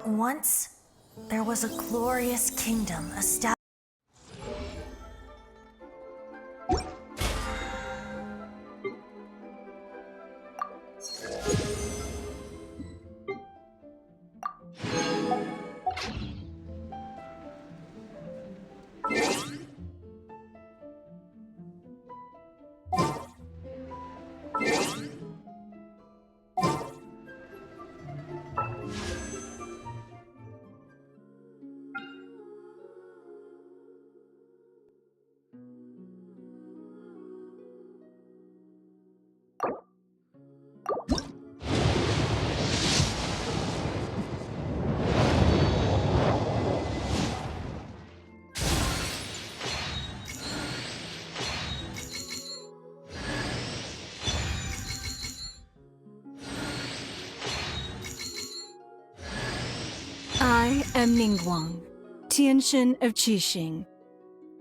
Once, there was a glorious kingdom established. I am Ningguang, Tianxin of Qixing.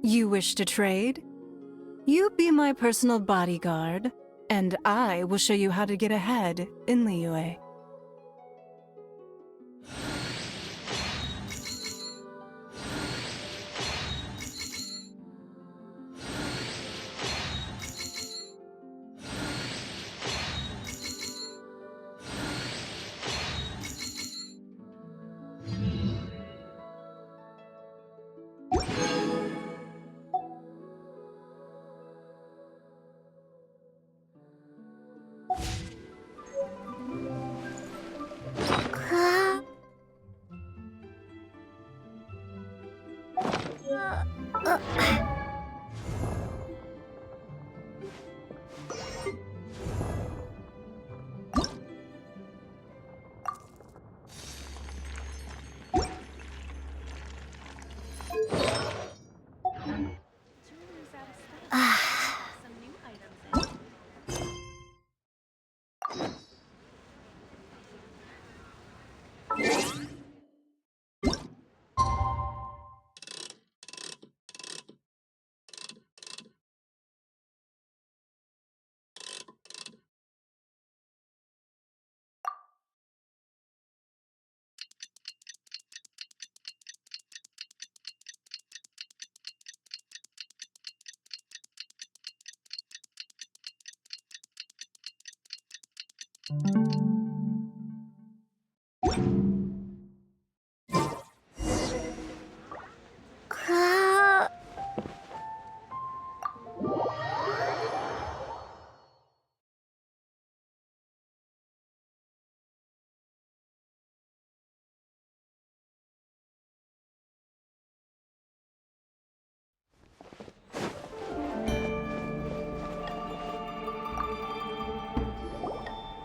You wish to trade? You be my personal bodyguard, and I will show you how to get ahead in Liyue.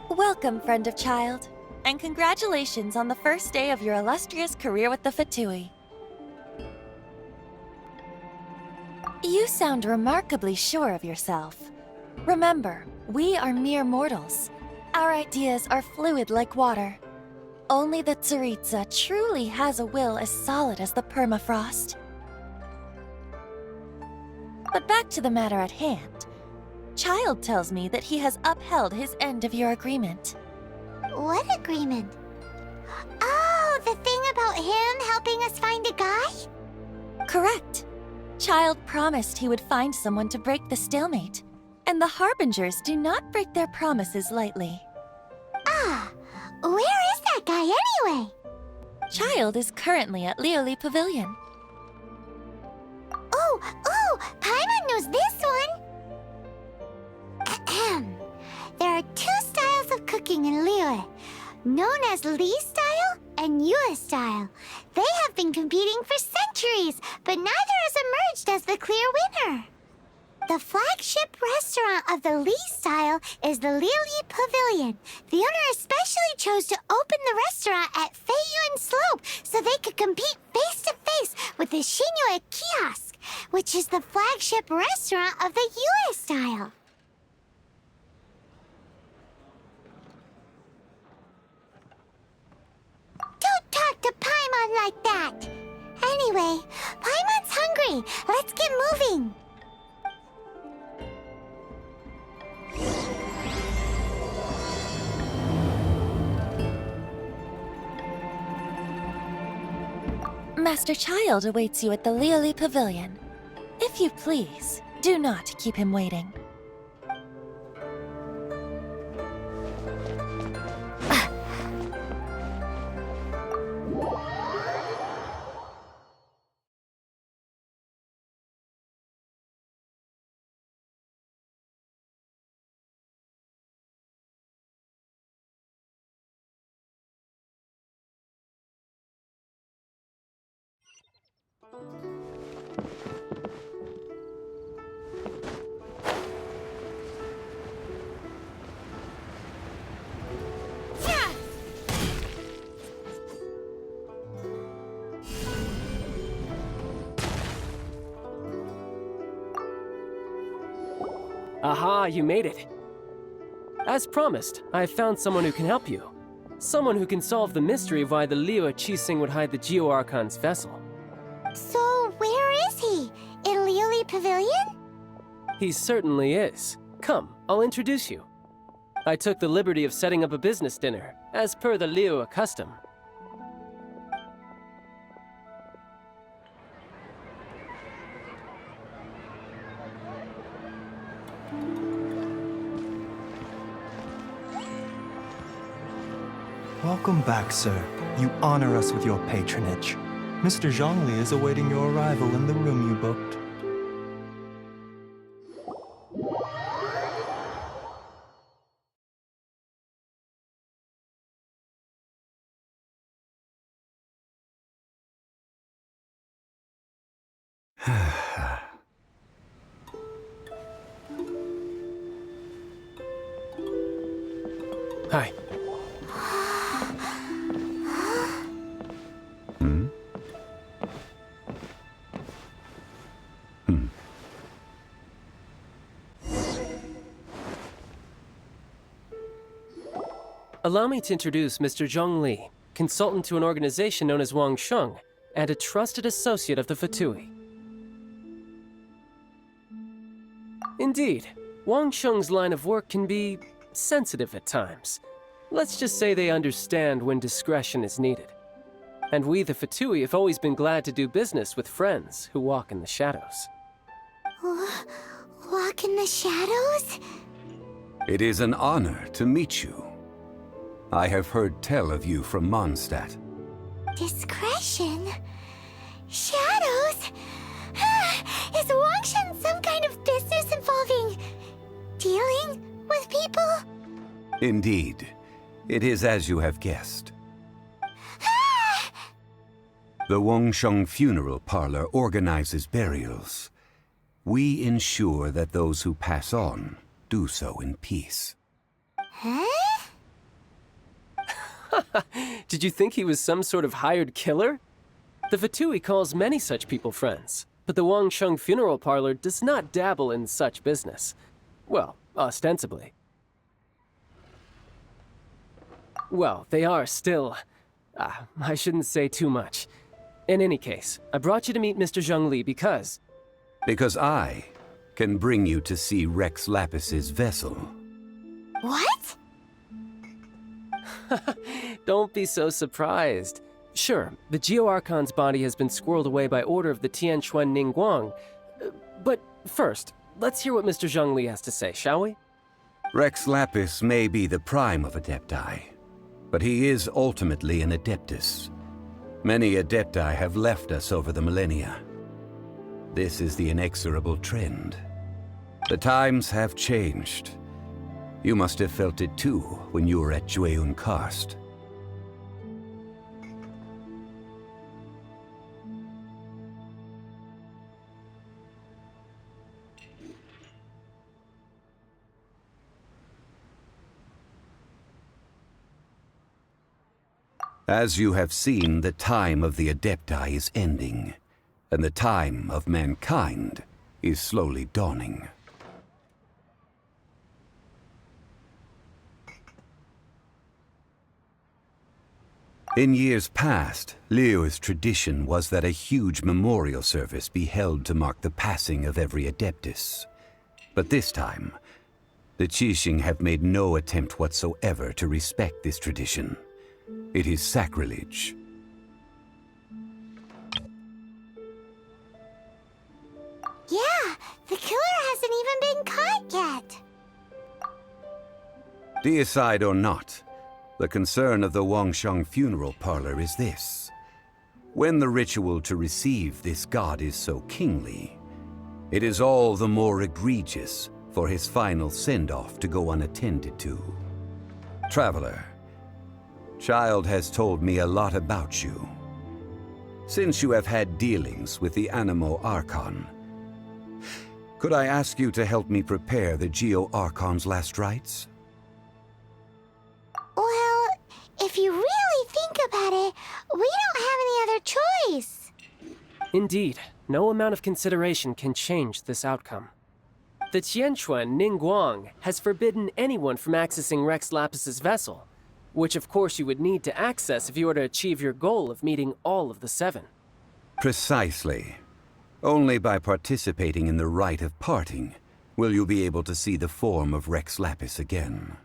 Welcome, friend of child, and congratulations on the first day of your illustrious career with the Fatui. You sound remarkably sure of yourself. Remember, we are mere mortals. Our ideas are fluid like water. Only the Tsaritsa truly has a will as solid as the permafrost. But back to the matter at hand. Child tells me that he has upheld his end of your agreement. What agreement? Oh, the thing about him helping us find a guy? Correct. Child promised he would find someone to break the stalemate, and the Harbingers do not break their promises lightly. Ah, where is that guy anyway? Child is currently at Lioli Pavilion. Oh, Paimon knows this one! Ahem. There are two styles of cooking in Liyue, known as Li style and Yue style. They have been competing for centuries, but neither has emerged as the clear winner. The flagship restaurant of the Li style is the Lioli Pavilion. The owner especially chose to open the restaurant at Feiyuan Slope so they could compete face-to-face with the Xinyue Kiosk, which is the flagship restaurant of the Yue style. Don't talk to Paimon like that! Anyway, Paimon's hungry. Let's get moving. Master Child awaits you at the Lioli Pavilion. If you please, do not keep him waiting. Aha, you made it. As promised, I found someone who can help you. Someone who can solve the mystery of why the Liu Qixing would hide the Geo-Archon's vessel. So, where is he? In Lioli Pavilion? He certainly is. Come, I'll introduce you. I took the liberty of setting up a business dinner, as per the Liu custom. Welcome back, sir. You honor us with your patronage. Mr. Zhongli is awaiting your arrival in the room you booked. Hi. Allow me to introduce Mr. Zhongli, consultant to an organization known as Wang Sheng, and a trusted associate of the Fatui. Indeed, Wang Sheng's line of work can be sensitive at times. Let's just say they understand when discretion is needed. And we, the Fatui, have always been glad to do business with friends who walk in the shadows. Walk in the shadows? It is an honor to meet you. I have heard tell of you from Mondstadt. Discretion? Shadows? Is Wangshan some kind of business involving dealing with people? Indeed, it is as you have guessed. The Wangsheng Funeral Parlor organizes burials. We ensure that those who pass on do so in peace. Huh? Did you think he was some sort of hired killer? The Fatui calls many such people friends, but the Wangsheng Funeral Parlor does not dabble in such business. Well, ostensibly. Well, they are still... I shouldn't say too much. In any case, I brought you to meet Mr. Zhongli because... Because I can bring you to see Rex Lapis's vessel. What? Don't be so surprised. Sure, the Geo-Archon's body has been squirreled away by order of the Tianquan Ningguang. But first, let's hear what Mr. Zhongli has to say, shall we? Rex Lapis may be the prime of Adepti, but he is ultimately an Adeptus. Many Adepti have left us over the millennia. This is the inexorable trend. The times have changed. You must have felt it too when you were at Jueyun Karst. As you have seen, the time of the Adepti is ending, and the time of mankind is slowly dawning. In years past, Liu's tradition was that a huge memorial service be held to mark the passing of every Adeptus. But this time, the Qixing have made no attempt whatsoever to respect this tradition. It is sacrilege. The killer hasn't even been caught yet. Deicide or not, the concern of the Wangsheng funeral parlor is this. When the ritual to receive this god is so kingly, it is all the more egregious for his final send-off to go unattended to. Traveler, Child has told me a lot about you. Since you have had dealings with the Animo Archon, could I ask you to help me prepare the Geo Archon's last rites? Well, if you really think about it, we don't have any other choice. Indeed, no amount of consideration can change this outcome. The Tianquan Ningguang has forbidden anyone from accessing Rex Lapis's vessel, which of course you would need to access if you were to achieve your goal of meeting all of the seven. Precisely. Only by participating in the rite of parting will you be able to see the form of Rex Lapis again.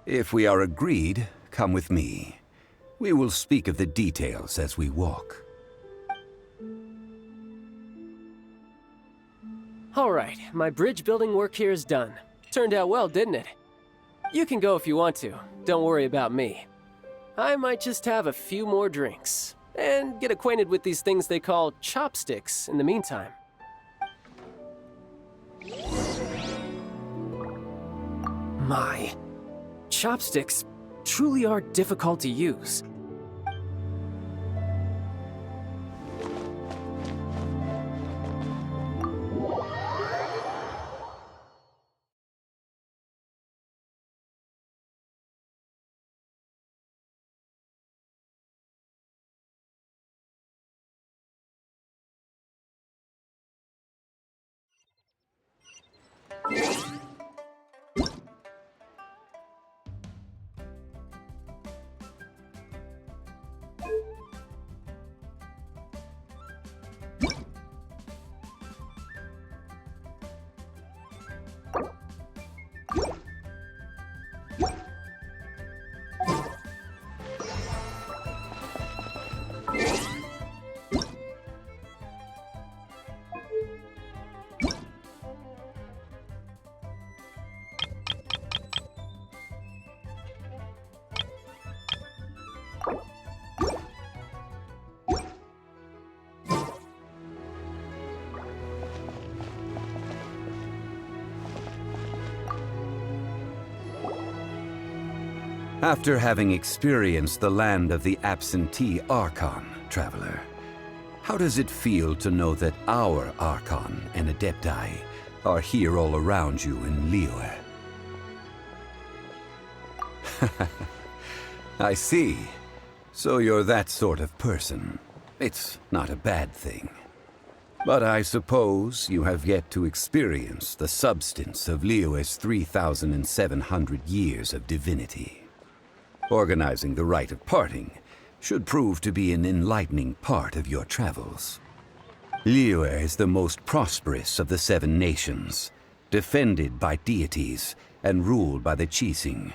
If we are agreed, come with me. We will speak of the details as we walk. All right, my bridge building work here is done. Turned out well, didn't it? You can go if you want to. Don't worry about me. I might just have a few more drinks and get acquainted with these things they call chopsticks in the meantime. My, chopsticks truly are difficult to use. After having experienced the land of the absentee Archon, Traveler, how does it feel to know that our Archon and Adepti are here all around you in Liyue? I see. So you're that sort of person. It's not a bad thing. But I suppose you have yet to experience the substance of Liyue's 3,700 years of divinity. Organizing the rite of parting should prove to be an enlightening part of your travels. Liyue is the most prosperous of the seven nations, defended by deities and ruled by the Qixing.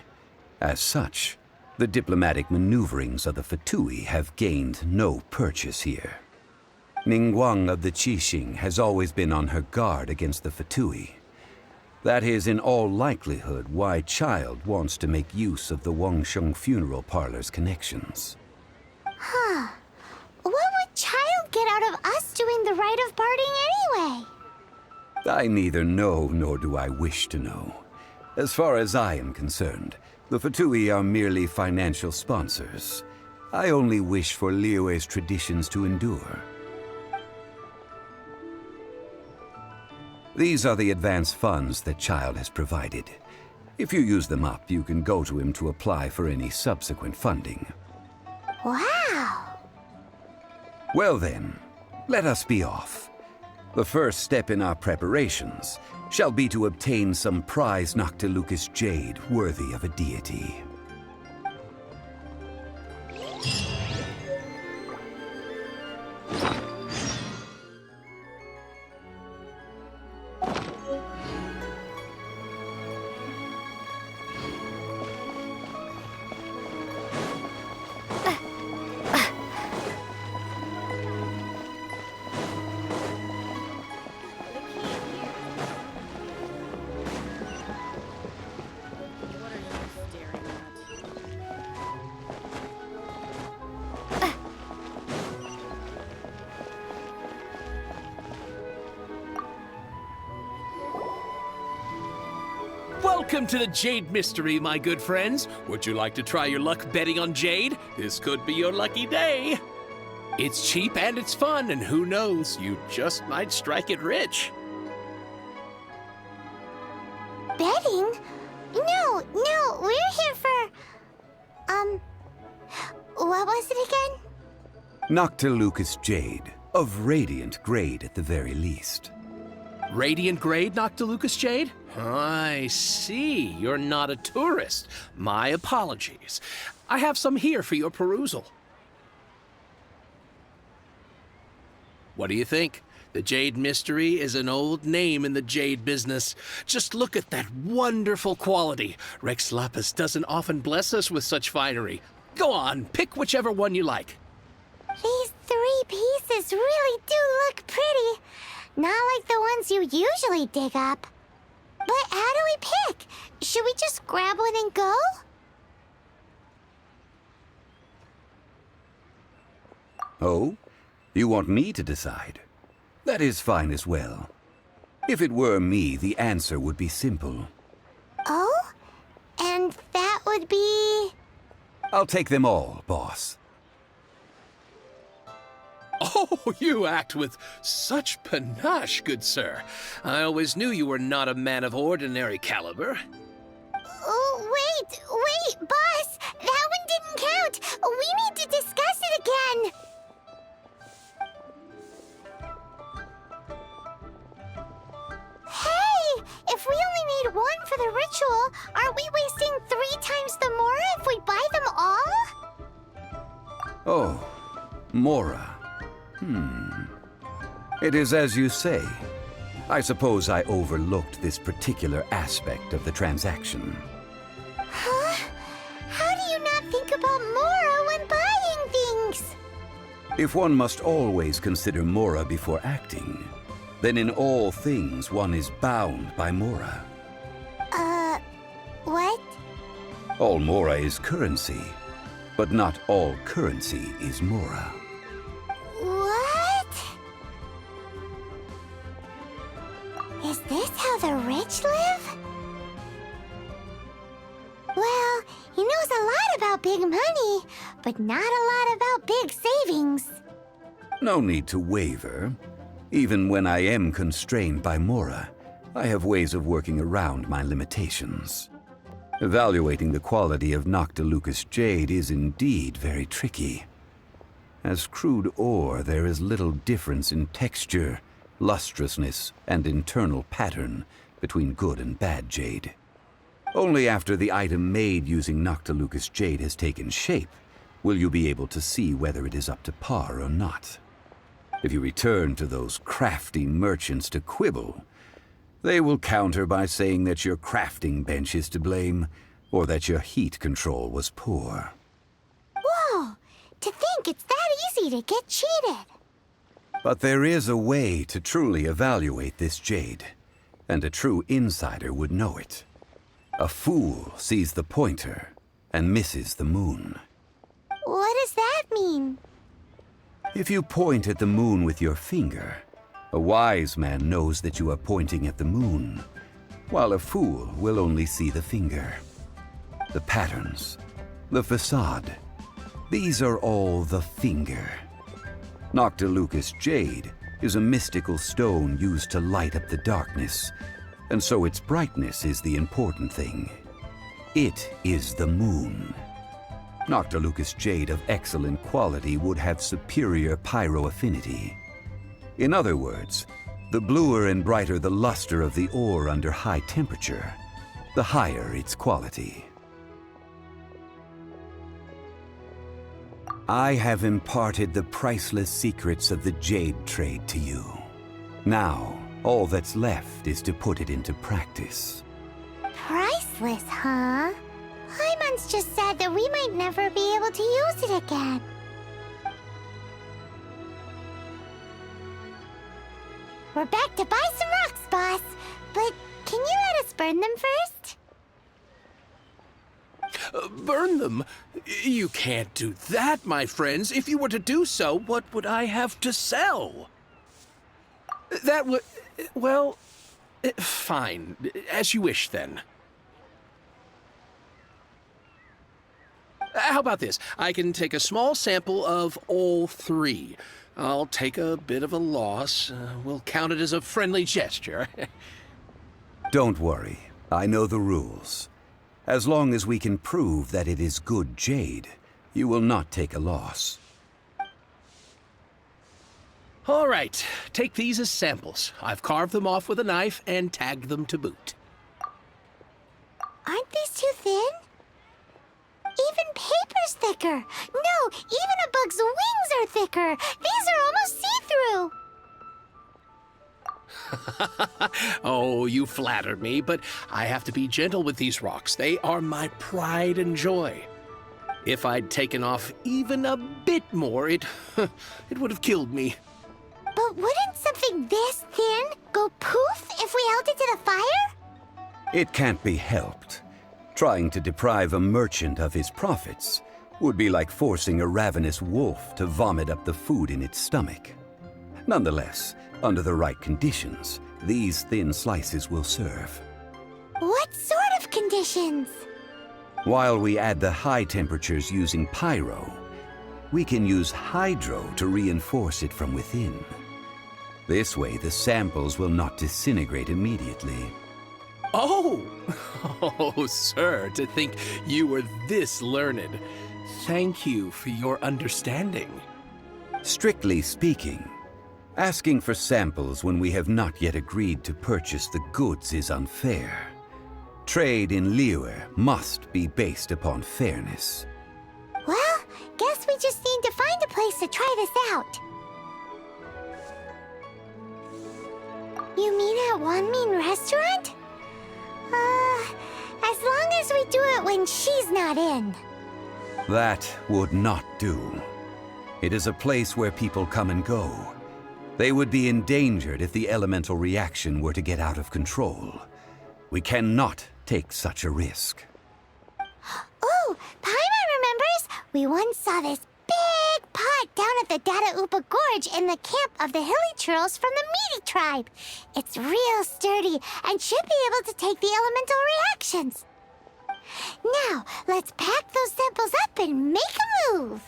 As such, the diplomatic maneuverings of the Fatui have gained no purchase here. Ningguang of the Qixing has always been on her guard against the Fatui. That is in all likelihood why Child wants to make use of the Wangsheng funeral parlor's connections. Huh. What would Child get out of us doing the rite of parting anyway? I neither know nor do I wish to know. As far as I am concerned, the Fatui are merely financial sponsors. I only wish for Liyue's traditions to endure. These are the advance funds that Child has provided. If you use them up, you can go to him to apply for any subsequent funding. Wow! Well then, let us be off. The first step in our preparations shall be to obtain some prized Noctilucous jade worthy of a deity. Welcome to the Jade Mystery, my good friends. Would you like to try your luck betting on Jade? This could be your lucky day. It's cheap and it's fun, and who knows, you just might strike it rich. Betting? No, we're here for... what was it again? Noctilucous Jade, of radiant grade at the very least. Radiant grade, Noctilucous Jade? I see. You're not a tourist. My apologies. I have some here for your perusal. What do you think? The Jade Mystery is an old name in the jade business. Just look at that wonderful quality. Rex Lapis doesn't often bless us with such finery. Go on, pick whichever one you like. These 3 pieces really do look pretty. Not like the ones you usually dig up. But how do we pick? Should we just grab one and go? Oh? You want me to decide? That is fine as well. If it were me, the answer would be simple. Oh? And that would be... I'll take them all, boss. Oh, you act with such panache, good sir. I always knew you were not a man of ordinary caliber. Oh, wait, boss! That one didn't count! We need to discuss it again! Hey! If we only need one for the ritual, aren't we wasting 3 times the Mora if we buy them all? Oh, Mora. It is as you say. I suppose I overlooked this particular aspect of the transaction. Huh? How do you not think about Mora when buying things? If one must always consider Mora before acting, then in all things one is bound by Mora. What? All Mora is currency, but not all currency is Mora. What? Is this how the rich live? Well, he knows a lot about big money, but not a lot about big savings. No need to waver. Even when I am constrained by Mora, I have ways of working around my limitations. Evaluating the quality of Noctilucous Jade is indeed very tricky. As crude ore, there is little difference in texture, lustrousness, and internal pattern between good and bad jade. Only after the item made using Noctilucous Jade has taken shape will you be able to see whether it is up to par or not. If you return to those crafty merchants to quibble, they will counter by saying that your crafting bench is to blame, or that your heat control was poor. Whoa! To think it's that easy to get cheated. But there is a way to truly evaluate this jade, and a true insider would know it. A fool sees the pointer and misses the moon. What does that mean? If you point at the moon with your finger, a wise man knows that you are pointing at the moon, while a fool will only see the finger. The patterns, the facade, these are all the finger. Noctilucous Jade is a mystical stone used to light up the darkness, and so its brightness is the important thing. It is the moon. Noctilucous Jade of excellent quality would have superior pyro-affinity. In other words, the bluer and brighter the luster of the ore under high temperature, the higher its quality. I have imparted the priceless secrets of the jade trade to you. Now, all that's left is to put it into practice. Priceless, huh? Hyman's just said that we might never be able to use it again. We're back to buy some rocks, boss. But can you let us burn them first? Burn them? You can't do that, my friends. If you were to do so, what would I have to sell? That would... well... fine. As you wish, then. How about this? I can take a small sample of all three. I'll take a bit of a loss. We'll count it as a friendly gesture. Don't worry. I know the rules. As long as we can prove that it is good jade, you will not take a loss. All right, take these as samples. I've carved them off with a knife and tagged them to boot. Aren't these too thin? Even paper's thicker. No, even a bug's wings are thicker. These are almost see-through. Oh, you flatter me, but I have to be gentle with these rocks. They are my pride and joy. If I'd taken off even a bit more, it would have killed me. But wouldn't something this thin go poof if we held it to the fire? It can't be helped. Trying to deprive a merchant of his profits would be like forcing a ravenous wolf to vomit up the food in its stomach. Nonetheless, under the right conditions, these thin slices will serve. What sort of conditions? While we add the high temperatures using pyro, we can use hydro to reinforce it from within. This way, the samples will not disintegrate immediately. Oh! Oh, sir, to think you were this learned. Thank you for your understanding. Strictly speaking, asking for samples when we have not yet agreed to purchase the goods is unfair. Trade in Liyue must be based upon fairness. Well, guess we just need to find a place to try this out. You mean at Wanmin Restaurant? As long as we do it when she's not in. That would not do. It is a place where people come and go. They would be endangered if the elemental reaction were to get out of control. We cannot take such a risk. Oh, Paimon remembers! We once saw this big pot down at the Data Upa Gorge in the camp of the hilly churls from the Meaty tribe. It's real sturdy and should be able to take the elemental reactions. Now, let's pack those samples up and make a move.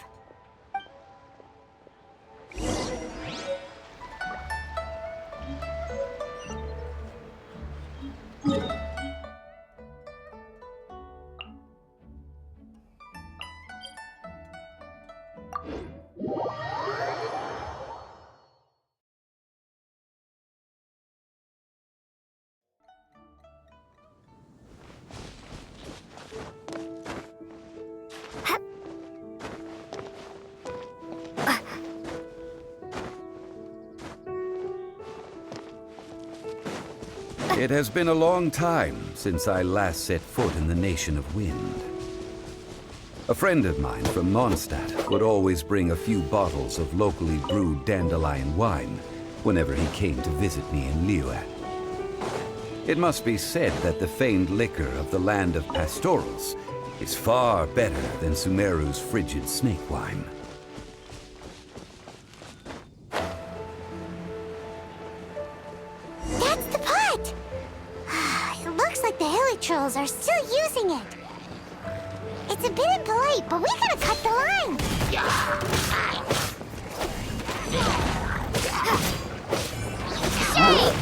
It has been a long time since I last set foot in the Nation of Wind. A friend of mine from Mondstadt would always bring a few bottles of locally brewed dandelion wine whenever he came to visit me in Liyue. It must be said that the famed liquor of the land of pastorals is far better than Sumeru's frigid snake wine. That's the pot! It looks like the hilly trolls are still using it. It's a bit impolite, but we gotta cut the line. Shake!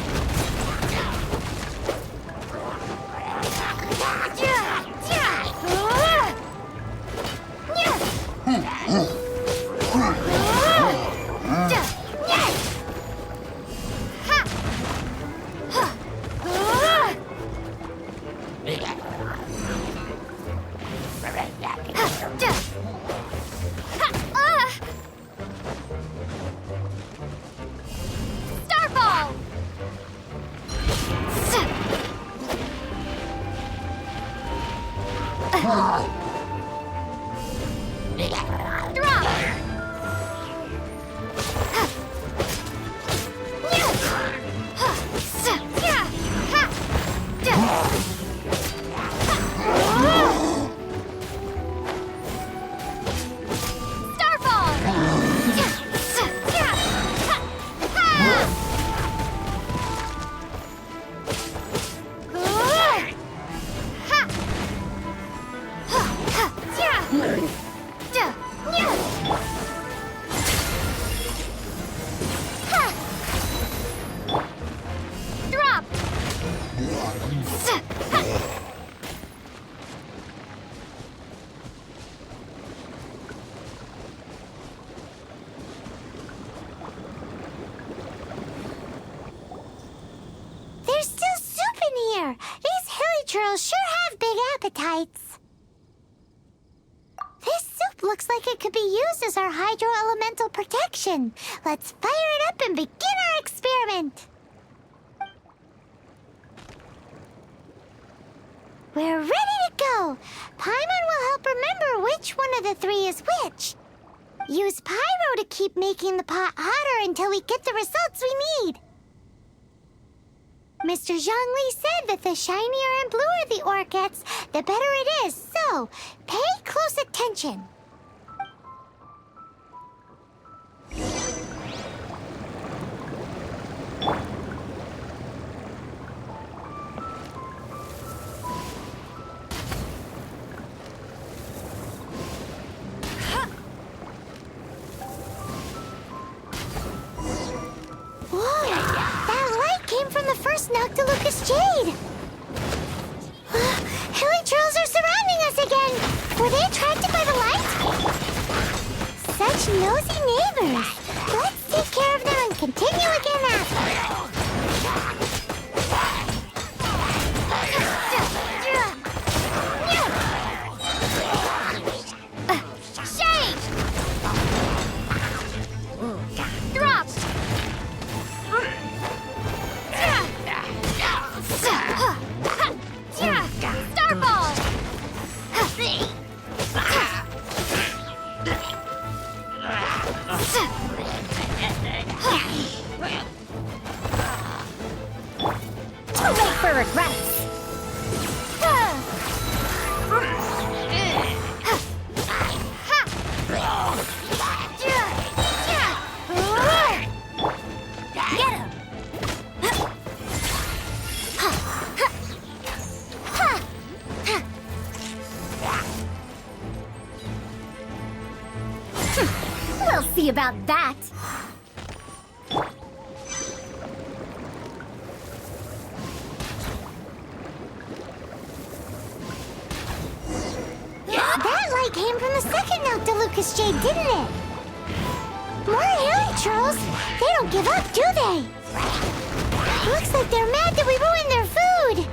Starfall! Drop! trolls sure have big appetites. This soup looks like it could be used as our hydro-elemental protection. Let's fire it up and begin our experiment. We're ready to go. Paimon will help remember which one of the three is which. Use pyro to keep making the pot hotter until we get the results we need. Mr. Zhongli said that the shinier and bluer the ore gets, the better it is, so pay close attention. Whoa! That light came from the first Noctilucous Jade! Hilly trolls are surrounding us again! Were they attracted by the light? Such nosy neighbors! Let's take care of them and continue again after. Shade! Drop! Starball! Too late for regrets! Get him! We'll see about that. That light came from the second Noctilucous Jade, didn't it? More hilly trolls. They don't give up, do they? Looks like they're mad that we ruined their food.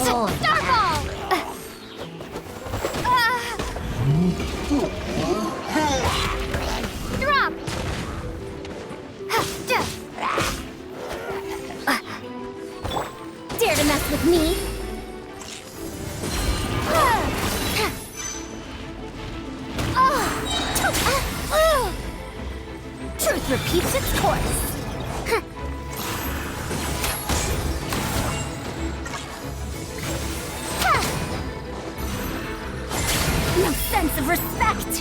Starball! Drop! Dare to mess with me? Truth repeats its course. No sense of respect!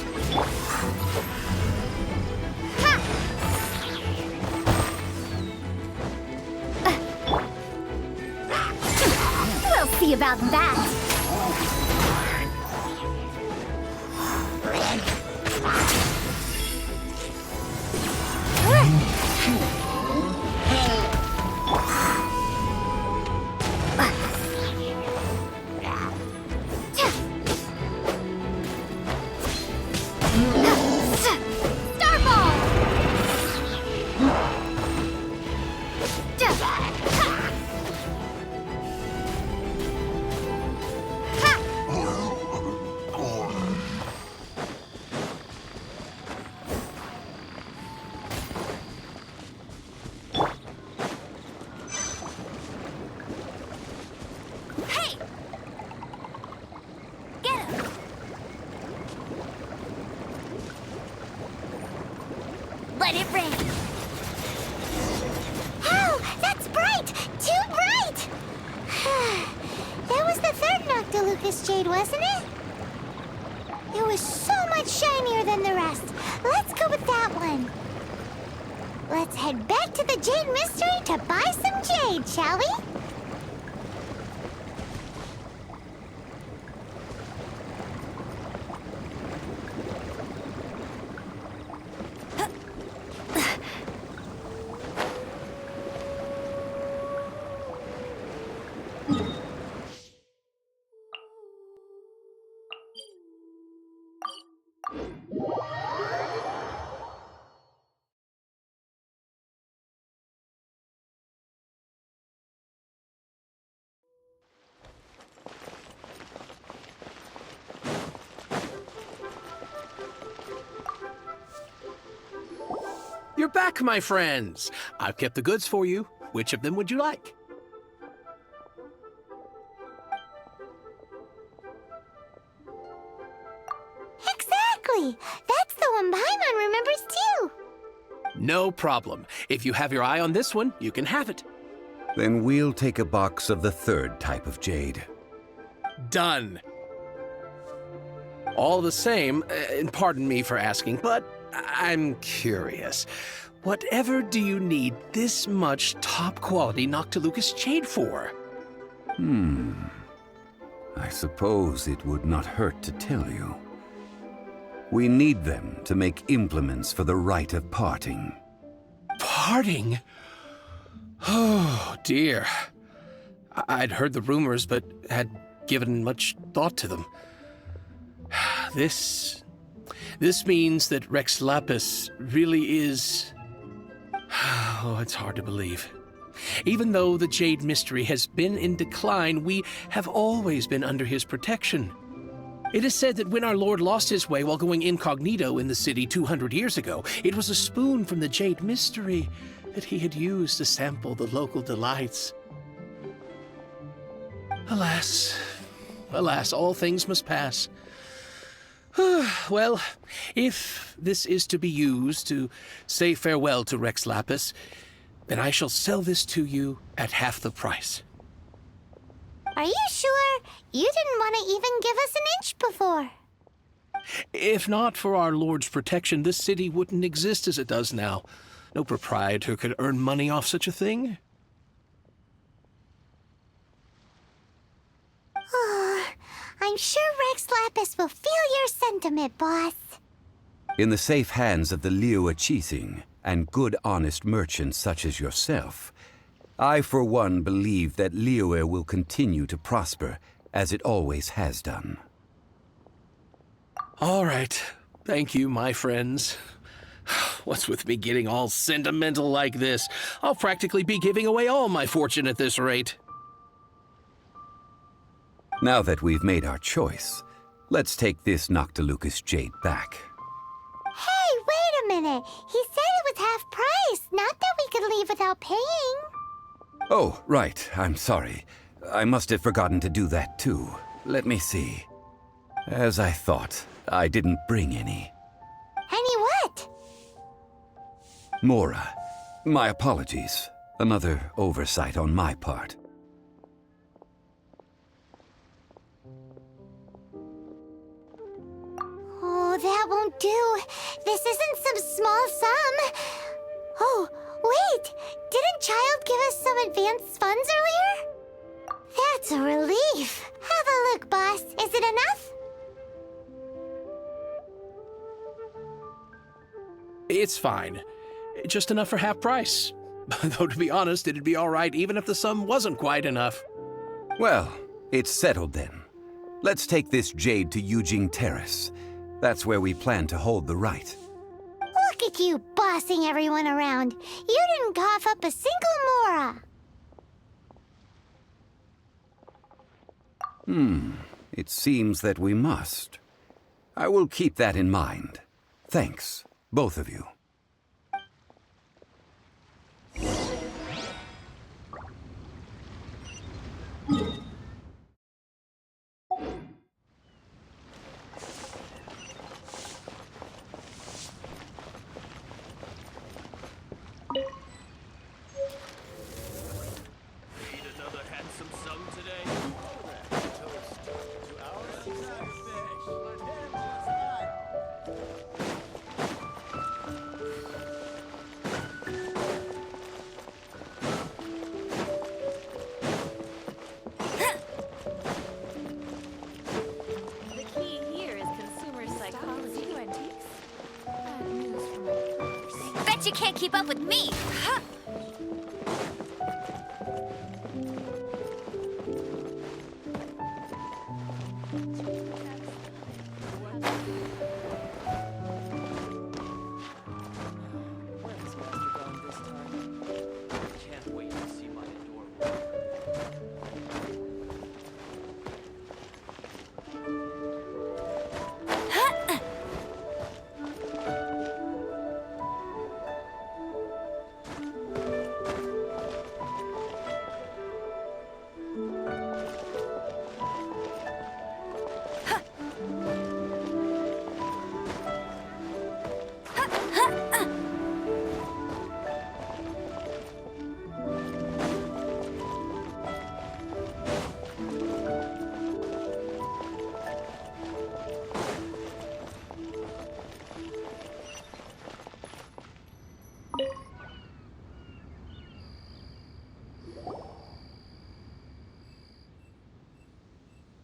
We'll see about that! Let it rain. Oh, that's bright! Too bright! That was the third Noctilucous Jade, wasn't it? It was so much shinier than the rest. Let's go with that one. Let's head back to the Jade Mystery to buy some jade, shall we? back, my friends. I've kept the goods for you. Which of them would you like? Exactly! That's the one Paimon remembers too! No problem. If you have your eye on this one, you can have it. Then we'll take a box of the third type of jade. Done. All the same, and pardon me for asking, but I'm curious. Whatever do you need this much top-quality Noctilucous jade for? I suppose it would not hurt to tell you. We need them to make implements for the rite of parting. Parting? Oh, dear. I'd heard the rumors, but had given much thought to them. This means that Rex Lapis really is... Oh, it's hard to believe. Even though the Jade Mystery has been in decline, we have always been under his protection. It is said that when our Lord lost his way while going incognito in the city 200 years ago, it was a spoon from the Jade Mystery that he had used to sample the local delights. Alas, alas, all things must pass. Well, if this is to be used to say farewell to Rex Lapis, then I shall sell this to you at half the price. Are you sure? You didn't want to even give us an inch before. If not for our Lord's protection, this city wouldn't exist as it does now. No proprietor could earn money off such a thing. I'm sure Rex Lapis will feel your sentiment, boss. In the safe hands of the Liyue Qixing and good honest merchants such as yourself, I for one believe that Liyue will continue to prosper as it always has done. All right. Thank you, my friends. What's with me getting all sentimental like this? I'll practically be giving away all my fortune at this rate. Now that we've made our choice, let's take this Noctilucous jade back. Hey, wait a minute. He said it was half price, not that we could leave without paying. Oh, right. I'm sorry. I must have forgotten to do that too. Let me see. As I thought, I didn't bring any. Any what? Mora, my apologies. Another oversight on my part. Oh, that won't do. This isn't some small sum. Oh, wait. Didn't Child give us some advance funds earlier? That's a relief. Have a look, boss. Is it enough? It's fine. Just enough for half price. Though, to be honest, it'd be all right even if the sum wasn't quite enough. Well, it's settled then. Let's take this jade to Yujing Terrace. That's where we plan to hold the rite. Look at you bossing everyone around. You didn't cough up a single Mora. It seems that we must. I will keep that in mind. Thanks, both of you. The key here is consumer psychology. Antiques? Bad news for my purse. Bet you can't keep up with me! Huh. Where has Master gone this time? Can't wait to see my adorable.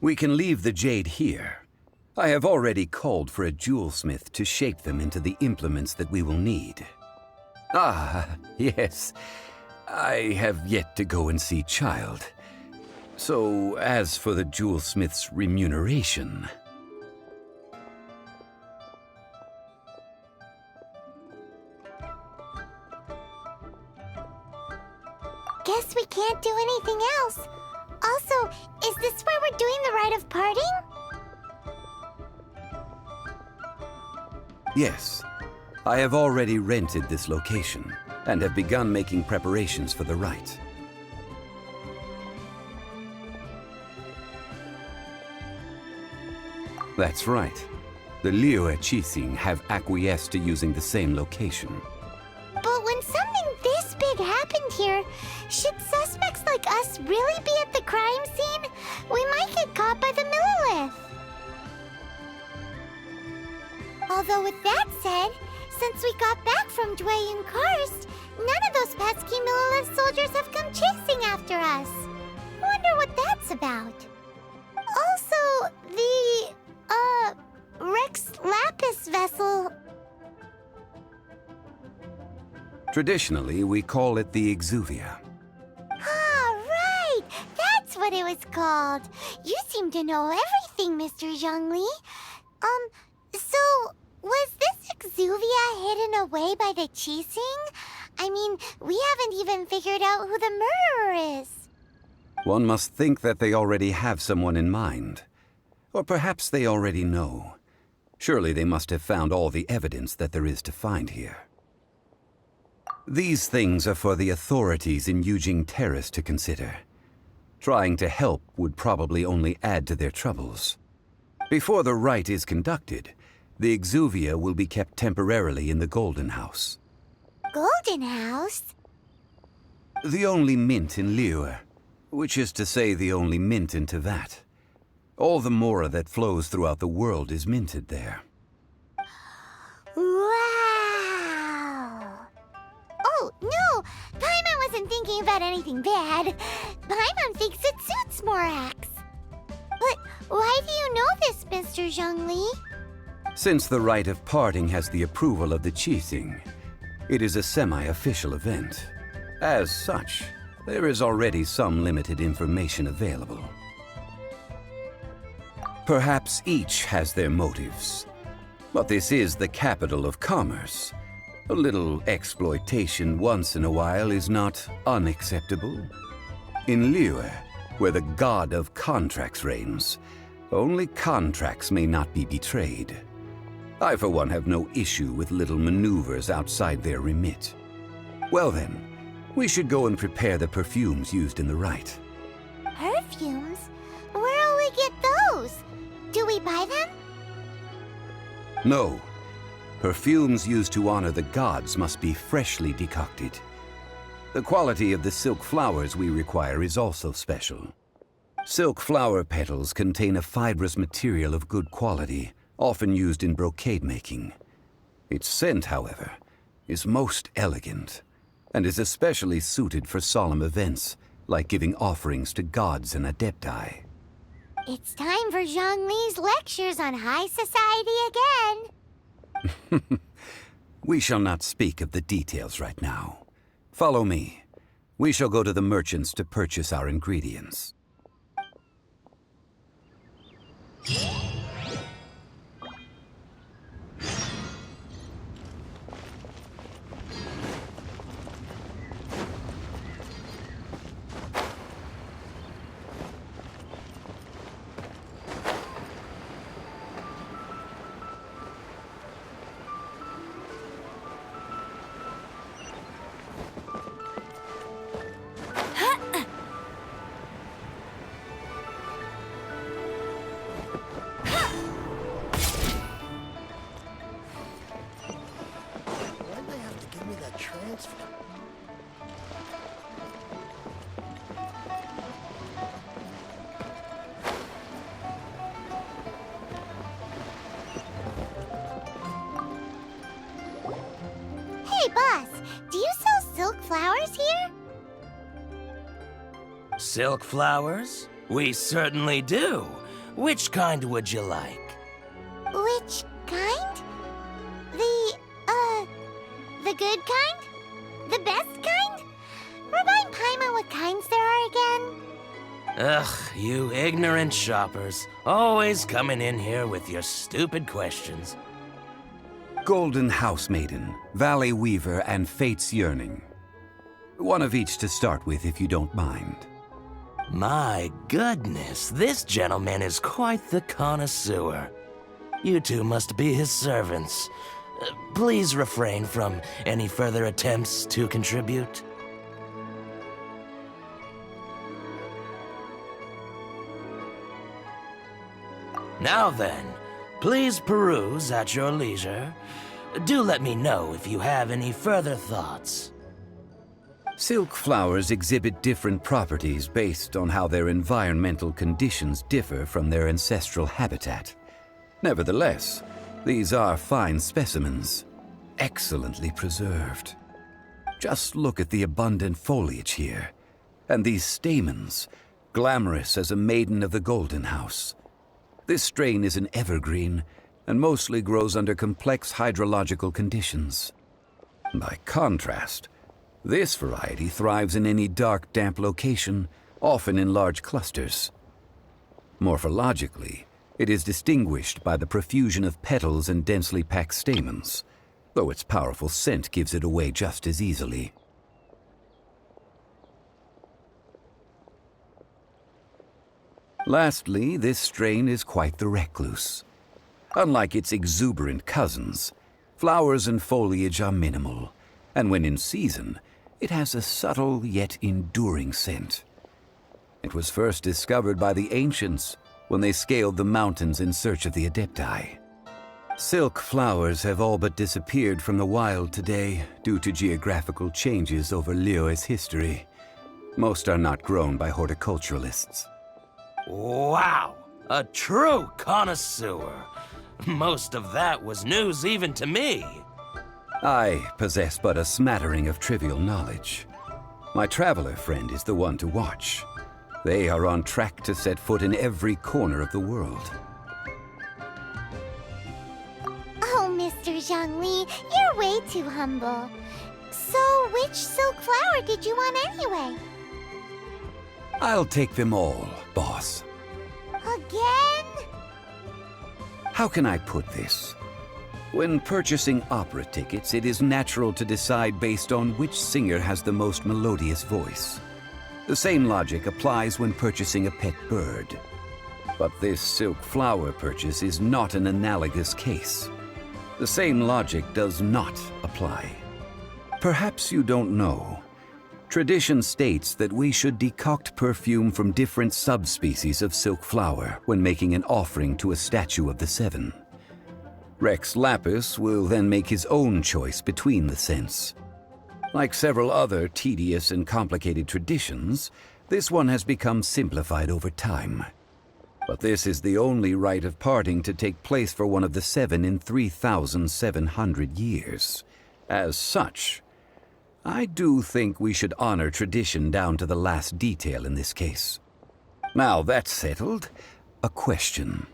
We can leave the jade here. I have already called for a jewelsmith to shape them into the implements that we will need. Ah, yes. I have yet to go and see Child. So, as for the jewelsmith's remuneration... Guess we can't do anything else. Also, is this where we're doing the rite of parting? Yes. I have already rented this location, and have begun making preparations for the rite. That's right. The Liyue Qixing have acquiesced to using the same location. But when something this big happened here, should suspects like us really be at the crime scene? We might get caught by the Millilith. Although with that said, since we got back from Dwayne Karst, none of those pesky Millilith soldiers have come chasing after us. Wonder what that's about. Also, the, Rex Lapis vessel... Traditionally, we call it the Exuvia. Ah, right! That's what it was called. You seem to know everything, Mr. Zhongli. So, was this Exuvia hidden away by the Qixing? I mean, we haven't even figured out who the murderer is. One must think that they already have someone in mind. Or perhaps they already know. Surely they must have found all the evidence that there is to find here. These things are for the authorities in Yujing Terrace to consider. Trying to help would probably only add to their troubles. Before the rite is conducted, the Exuvia will be kept temporarily in the Golden House. Golden House? The only mint in Liyue, which is to say the only mint in Teyvat. All the mora that flows throughout the world is minted there. Wow! Oh, no! Paimon wasn't thinking about anything bad. Paimon thinks it suits Morax. But why do you know this, Mr. Zhongli? Since the rite of parting has the approval of the Qixing, it is a semi-official event. As such, there is already some limited information available. Perhaps each has their motives, but this is the capital of commerce. A little exploitation once in a while is not unacceptable. In Liyue, where the god of contracts reigns, only contracts may not be betrayed. I, for one, have no issue with little maneuvers outside their remit. Well then, we should go and prepare the perfumes used in the rite. Perfumes? Where'll we get those? Do we buy them? No. Perfumes used to honor the gods must be freshly decocted. The quality of the silk flowers we require is also special. Silk flower petals contain a fibrous material of good quality, often used in brocade making. Its scent, however, is most elegant, and is especially suited for solemn events, like giving offerings to gods and adepti. It's time for Zhongli's lectures on high society again. We shall not speak of the details right now. Follow me. We shall go to the merchants to purchase our ingredients. Why'd they have to give me that transfer? Hey, boss, do you sell silk flowers here? Silk flowers? We certainly do. Which kind would you like? Which kind? The good kind? The best kind? Remind Paimon what kinds there are again. Ugh, you ignorant shoppers. Always coming in here with your stupid questions. Golden House Maiden, Valley Weaver, and Fate's Yearning. One of each to start with, if you don't mind. My goodness, this gentleman is quite the connoisseur. You two must be his servants. Please refrain from any further attempts to contribute. Now then, please peruse at your leisure. Do let me know if you have any further thoughts. Silk flowers exhibit different properties based on how their environmental conditions differ from their ancestral habitat. Nevertheless, these are fine specimens, excellently preserved. Just look at the abundant foliage here, and these stamens, glamorous as a maiden of the Golden House. This strain is an evergreen, and mostly grows under complex hydrological conditions. By contrast, this variety thrives in any dark, damp location, often in large clusters. Morphologically, it is distinguished by the profusion of petals and densely packed stamens, though its powerful scent gives it away just as easily. Lastly, this strain is quite the recluse. Unlike its exuberant cousins, flowers and foliage are minimal, and when in season, it has a subtle yet enduring scent. It was first discovered by the ancients when they scaled the mountains in search of the Adepti. Silk flowers have all but disappeared from the wild today due to geographical changes over Liyue's history. Most are not grown by horticulturalists. Wow! A true connoisseur! Most of that was news even to me. I possess but a smattering of trivial knowledge. My traveler friend is the one to watch. They are on track to set foot in every corner of the world. Oh, Mr. Zhongli, you're way too humble. So, which silk flower did you want anyway? I'll take them all, boss. Again? How can I put this? When purchasing opera tickets, it is natural to decide based on which singer has the most melodious voice. The same logic applies when purchasing a pet bird. But this silk flower purchase is not an analogous case. The same logic does not apply. Perhaps you don't know. Tradition states that we should decoct perfume from different subspecies of silk flower when making an offering to a statue of the Seven. Rex Lapis will then make his own choice between the scents. Like several other tedious and complicated traditions, this one has become simplified over time. But this is the only rite of parting to take place for one of the Seven in 3,700 years. As such, I do think we should honor tradition down to the last detail in this case. Now that's settled, a question.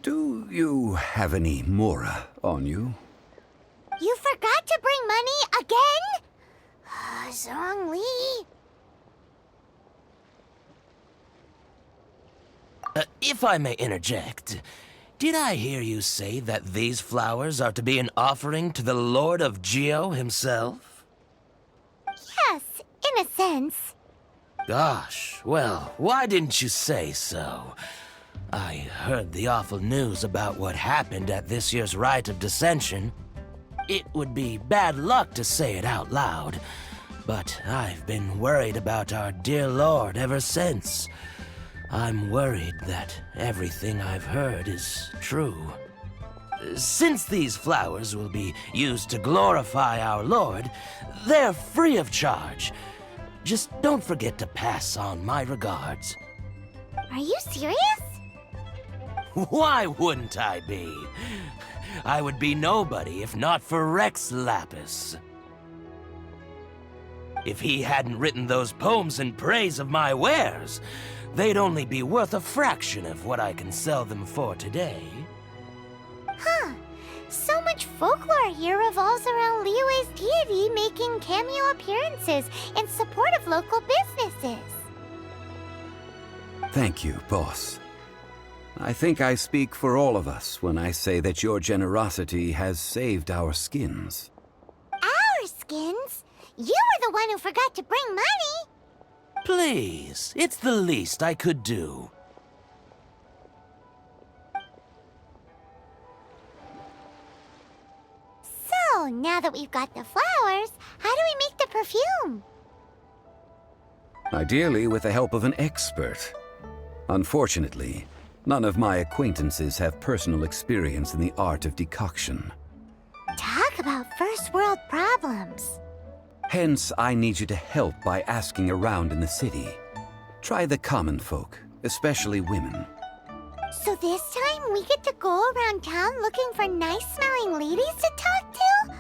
Do you have any mora on you? You forgot to bring money again? Zhongli. If I may interject, did I hear you say that these flowers are to be an offering to the Lord of Geo himself? Yes, in a sense. Gosh, well, why didn't you say so? I heard the awful news about what happened at this year's Rite of Dissension. It would be bad luck to say it out loud, but I've been worried about our dear Lord ever since. I'm worried that everything I've heard is true. Since these flowers will be used to glorify our Lord, they're free of charge. Just don't forget to pass on my regards. Are you serious? Why wouldn't I be? I would be nobody if not for Rex Lapis. If he hadn't written those poems in praise of my wares, they'd only be worth a fraction of what I can sell them for today. Huh. So much folklore here revolves around Liyue's deity making cameo appearances in support of local businesses. Thank you, boss. I think I speak for all of us when I say that your generosity has saved our skins. Our skins? You were the one who forgot to bring money! Please, it's the least I could do. So, now that we've got the flowers, how do we make the perfume? Ideally with the help of an expert. Unfortunately, none of my acquaintances have personal experience in the art of decoction. Talk about first world problems. Hence, I need you to help by asking around in the city. Try the common folk, especially women. So this time we get to go around town looking for nice-smelling ladies to talk to?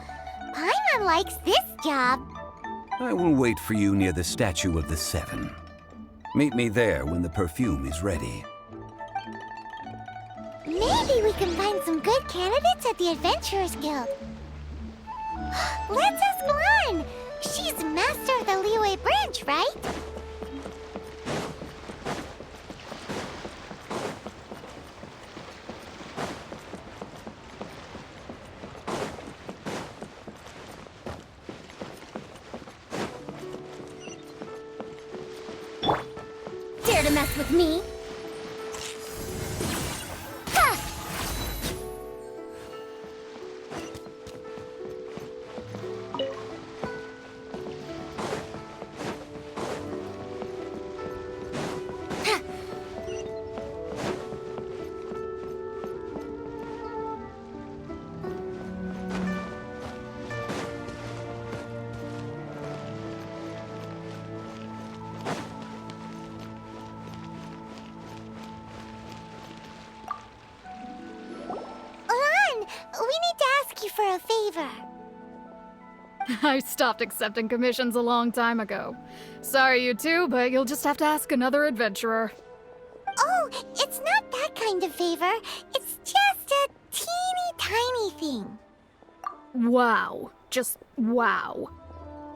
Paimon likes this job. I will wait for you near the Statue of the Seven. Meet me there when the perfume is ready. Maybe we can find some good candidates at the Adventurers Guild. Let's ask Lan! She's master of the Liyue branch, right? Dare to mess with me? Ha! For a favor. I stopped accepting commissions a long time ago. Sorry, you two, but you'll just have to ask another adventurer. Oh, it's not that kind of favor. It's just a teeny tiny thing. Wow. Just wow.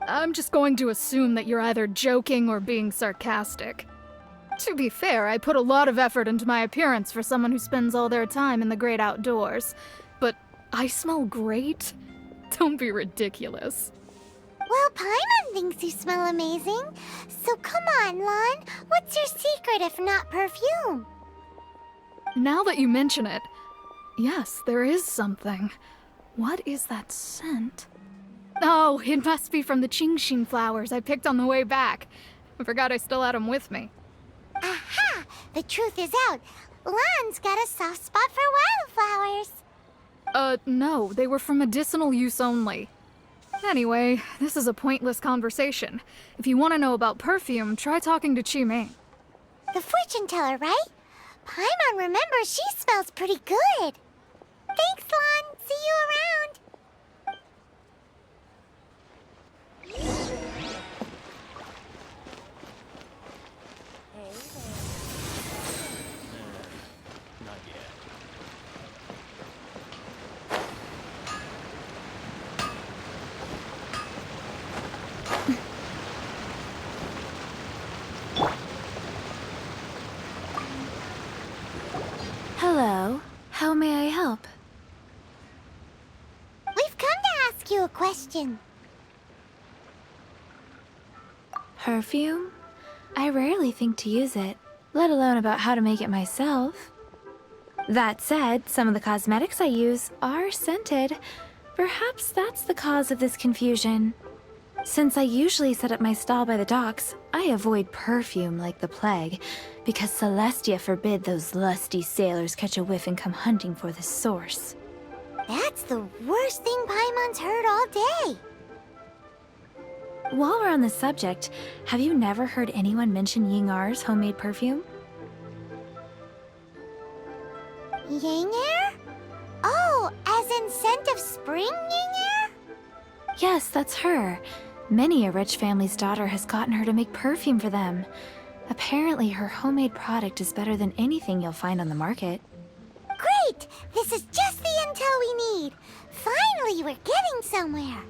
I'm just going to assume that you're either joking or being sarcastic. To be fair, I put a lot of effort into my appearance for someone who spends all their time in the great outdoors. But I smell great? Don't be ridiculous. Well, Paimon thinks you smell amazing. So come on, Lan. What's your secret if not perfume? Now that you mention it, yes, there is something. What is that scent? Oh, it must be from the Genshin flowers I picked on the way back. I forgot I still had them with me. Aha! The truth is out. Lan's got a soft spot for wildflowers. No, they were for medicinal use only. Anyway, this is a pointless conversation. If you want to know about perfume, try talking to Qiming. The fortune teller, right? Paimon remembers she smells pretty good. Thanks, Lan. See you around. Not yet. Hello. How may I help? We've come to ask you a question. Perfume? I rarely think to use it, let alone about how to make it myself. That said, some of the cosmetics I use are scented. Perhaps that's the cause of this confusion. Since I usually set up my stall by the docks, I avoid perfume like the plague, because Celestia forbid those lusty sailors catch a whiff and come hunting for the source. That's the worst thing Paimon's heard all day. While we're on the subject, have you never heard anyone mention Yingar's homemade perfume? Yingar? Oh, as in scent of spring, Yingar? Yes, that's her. Many a rich family's daughter has gotten her to make perfume for them. Apparently, her homemade product is better than anything you'll find on the market. Great! This is just the intel we need. Finally, we're getting somewhere.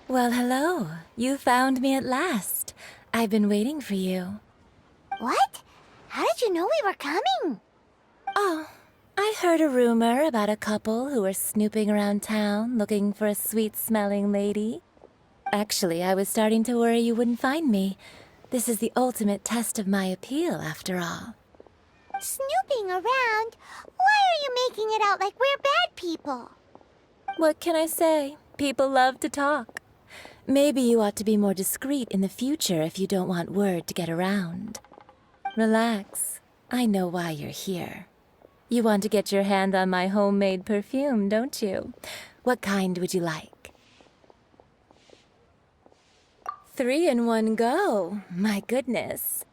Well, hello. You found me at last. I've been waiting for you. What? How did you know we were coming? Oh, I heard a rumor about a couple who were snooping around town looking for a sweet-smelling lady. Actually, I was starting to worry you wouldn't find me. This is the ultimate test of my appeal, after all. Snooping around? Why are you making it out like we're bad people? What can I say? People love to talk. Maybe you ought to be more discreet in the future if you don't want word to get around. Relax. I know why you're here. You want to get your hand on my homemade perfume, don't you? What kind would you like? 3 in one go. My goodness.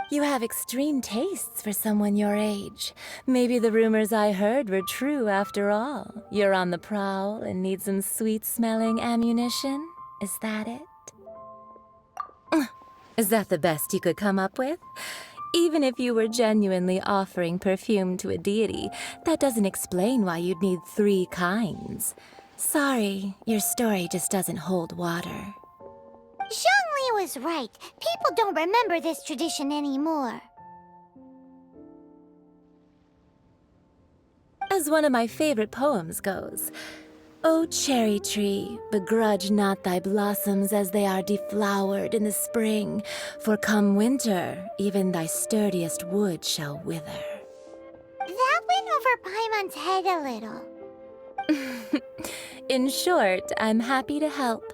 You have extreme tastes for someone your age. Maybe the rumors I heard were true after all. You're on the prowl and need some sweet-smelling ammunition? Is that it? Is that the best you could come up with? Even if you were genuinely offering perfume to a deity, that doesn't explain why you'd need 3 kinds. Sorry, your story just doesn't hold water. Zhongli was right. People don't remember this tradition anymore. As one of my favorite poems goes, "O cherry tree, begrudge not thy blossoms as they are deflowered in the spring, for come winter, even thy sturdiest wood shall wither." That went over Paimon's head a little. In short, I'm happy to help.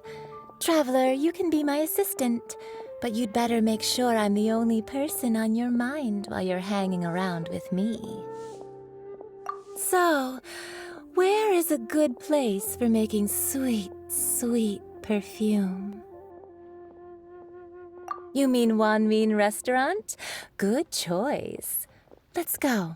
Traveler, you can be my assistant, but you'd better make sure I'm the only person on your mind while you're hanging around with me. So, where is a good place for making sweet, sweet perfume? You mean Wan Min restaurant? Good choice. Let's go.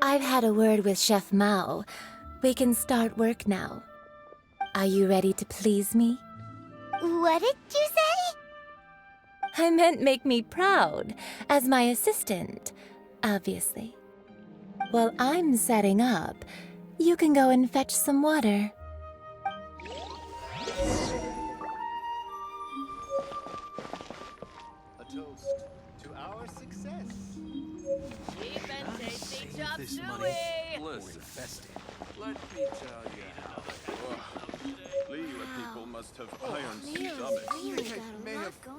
I've had a word with Chef Mao. We can start work now. Are you ready to please me? What did you say? I meant make me proud, as my assistant. Obviously. While I'm setting up, you can go and fetch some water. A toast to our success. Cheap and tasty chop suey! Listen, let me tell you how. Liyue people must have iron stomachs.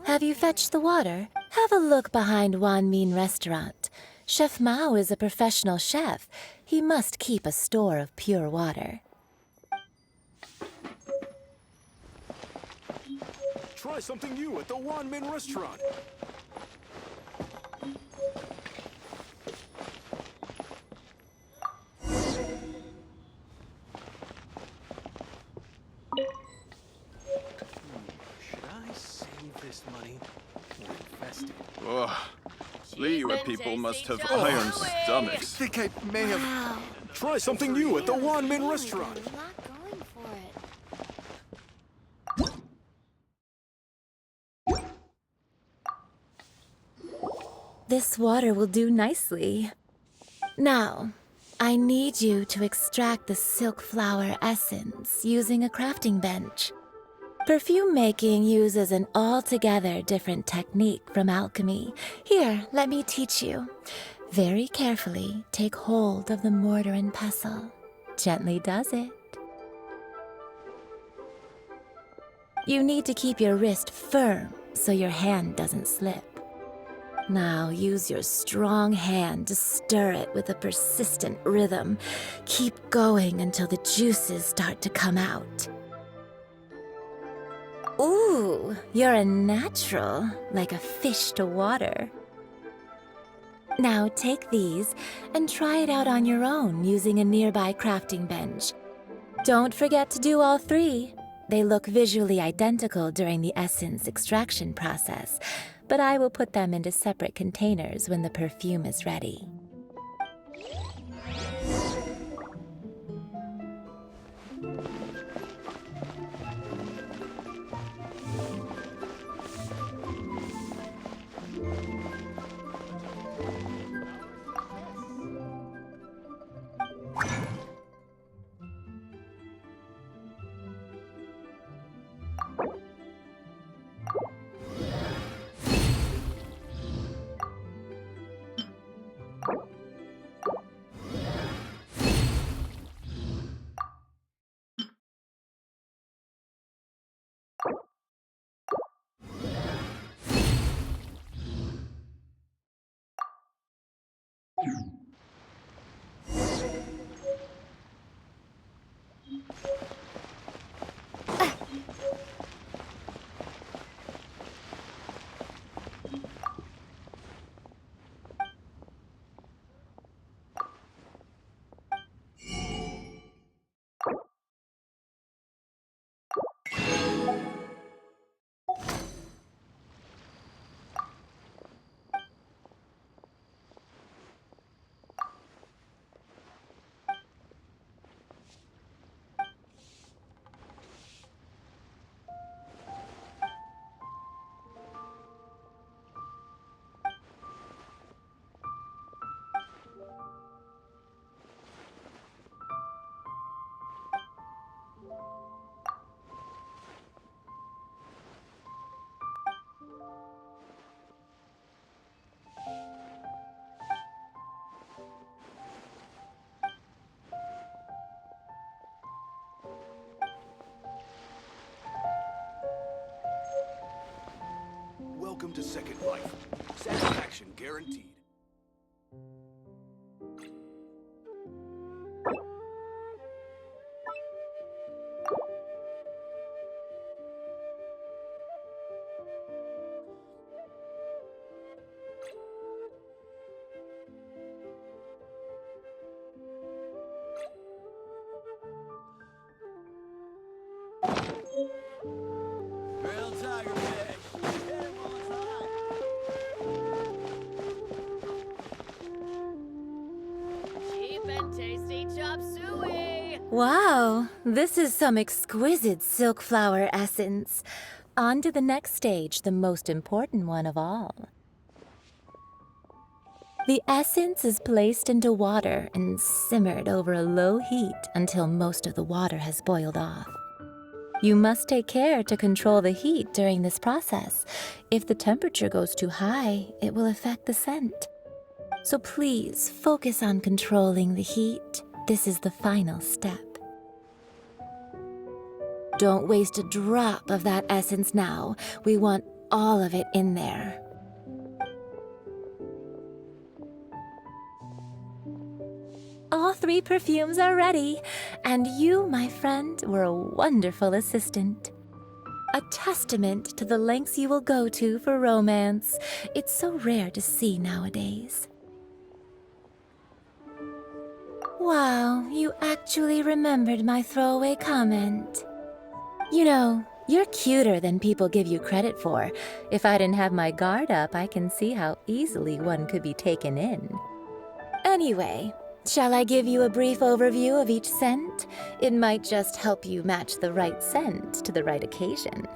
Have you fetched the water? Have a look behind Wan Min Restaurant. Chef Mao is a professional chef. He must keep a store of pure water. Try something new at the Wan Min Restaurant. Should I save this money or invest it? Ugh. Liyue people must have iron stomachs. I think I may have. Try something new at the Wan Min Restaurant. I'm not going for it. This water will do nicely. Now, I need you to extract the silk flower essence using a crafting bench. Perfume making uses an altogether different technique from alchemy. Here, let me teach you. Very carefully, take hold of the mortar and pestle. Gently does it. You need to keep your wrist firm so your hand doesn't slip. Now use your strong hand to stir it with a persistent rhythm. Keep going until the juices start to come out. Ooh, you're a natural, like a fish to water. Now take these and try it out on your own using a nearby crafting bench. Don't forget to do all three. They look visually identical during the essence extraction process, but I will put them into separate containers when the perfume is ready. Welcome to Second Life. Satisfaction guaranteed. Wow, this is some exquisite silk flower essence. On to the next stage, the most important one of all. The essence is placed into water and simmered over a low heat until most of the water has boiled off. You must take care to control the heat during this process. If the temperature goes too high, it will affect the scent. So please focus on controlling the heat. This is the final step. Don't waste a drop of that essence now. We want all of it in there. All 3 perfumes are ready, and you, my friend, were a wonderful assistant. A testament to the lengths you will go to for romance. It's so rare to see nowadays. Wow, you actually remembered my throwaway comment. You know, you're cuter than people give you credit for. If I didn't have my guard up, I can see how easily one could be taken in. Anyway, shall I give you a brief overview of each scent? It might just help you match the right scent to the right occasion.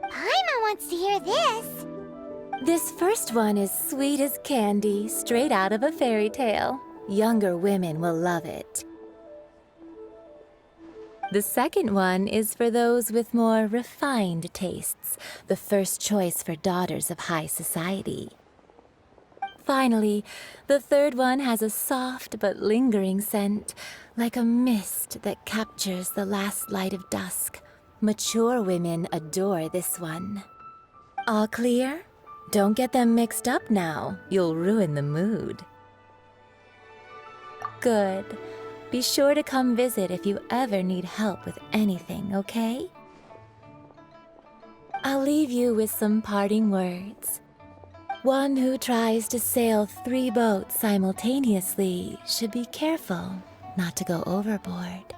Paimon wants to hear this. This first one is sweet as candy, straight out of a fairy tale. Younger women will love it. The second one is for those with more refined tastes, the first choice for daughters of high society. Finally, the third one has a soft but lingering scent, like a mist that captures the last light of dusk. Mature women adore this one. All clear? Don't get them mixed up now. You'll ruin the mood. Good. Be sure to come visit if you ever need help with anything, okay? I'll leave you with some parting words. One who tries to sail 3 boats simultaneously should be careful not to go overboard.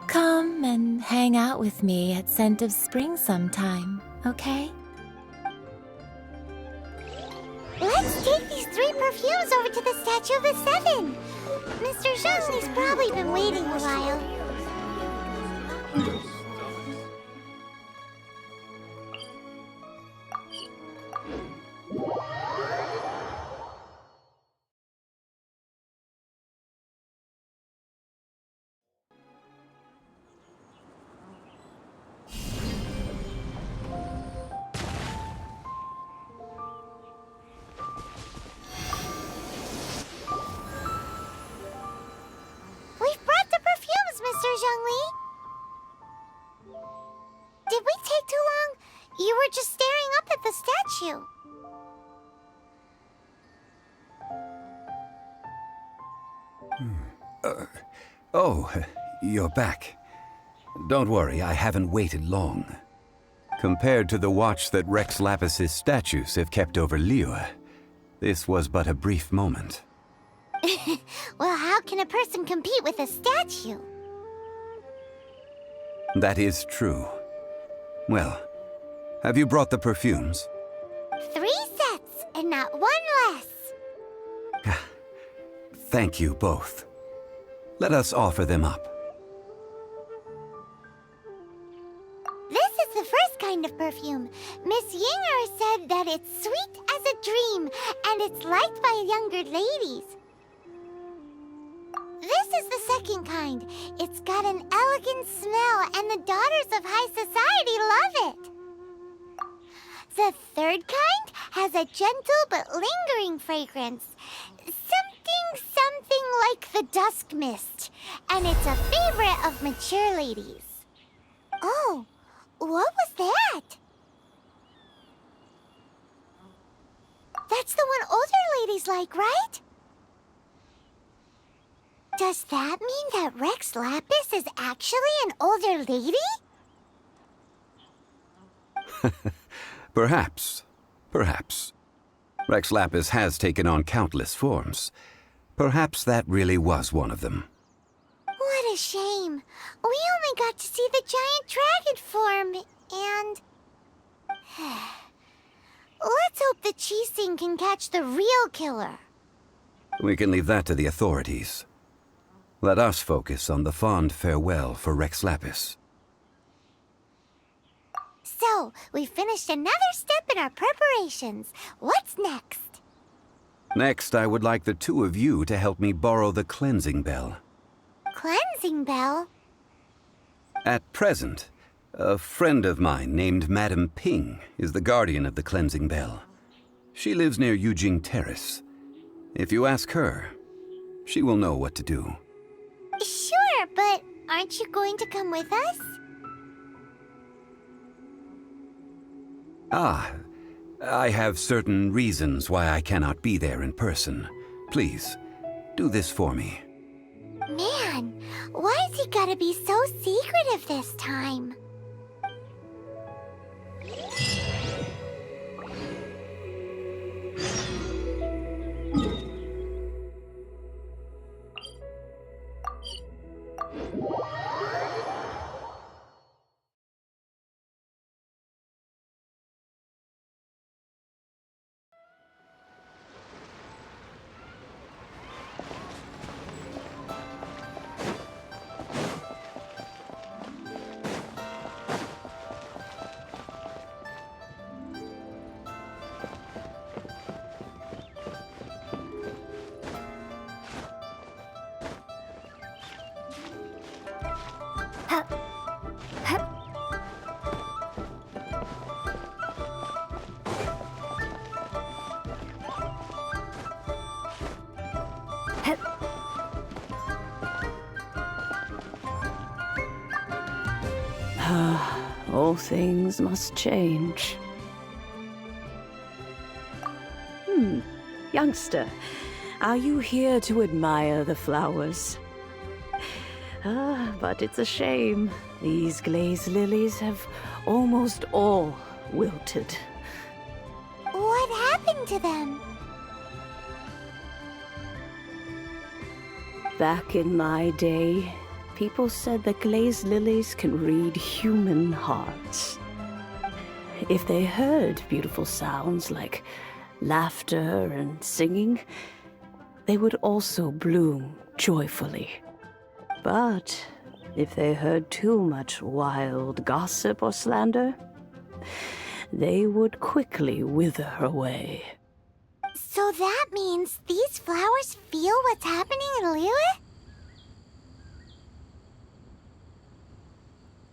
Come and hang out with me at Scent of Spring sometime, okay? Let's take these 3 perfumes over to the Statue of the Seven. Mr. Zhongli's probably been waiting a while. Zhongli? Did we take too long? You were just staring up at the statue. Oh, you're back. Don't worry, I haven't waited long. Compared to the watch that Rex Lapis's statues have kept over Liyue, this was but a brief moment. Well, how can a person compete with a statue? That is true. Well, have you brought the perfumes? 3 sets, and not 1 less. Thank you both. Let us offer them up. This is the first kind of perfume. Miss Yinger said that it's sweet as a dream, and it's liked by younger ladies. This is the second kind. It's got an elegant smell, and the daughters of high society love it. The third kind has a gentle but lingering fragrance. Something like the dusk mist. And it's a favorite of mature ladies. Oh, what was that? That's the one older ladies like, right? Does that mean that Rex Lapis is actually an older lady? Perhaps. Perhaps. Rex Lapis has taken on countless forms. Perhaps that really was one of them. What a shame. We only got to see the giant dragon form, and... Let's hope the Qixing can catch the real killer. We can leave that to the authorities. Let us focus on the fond farewell for Rex Lapis. So, we finished another step in our preparations. What's next? Next, I would like the two of you to help me borrow the cleansing bell. Cleansing bell? At present, a friend of mine named Madame Ping is the guardian of the cleansing bell. She lives near Yujing Terrace. If you ask her, she will know what to do. Sure, but aren't you going to come with us? Ah, I have certain reasons why I cannot be there in person. Please, do this for me. Man, why has he gotta be so secretive this time? All things must change. Youngster, are you here to admire the flowers? But it's a shame. These glazed lilies have almost all wilted. What happened to them? Back in my day, people said that glazed lilies can read human hearts. If they heard beautiful sounds like laughter and singing, they would also bloom joyfully. But if they heard too much wild gossip or slander, they would quickly wither away. So that means these flowers feel what's happening in Liyue?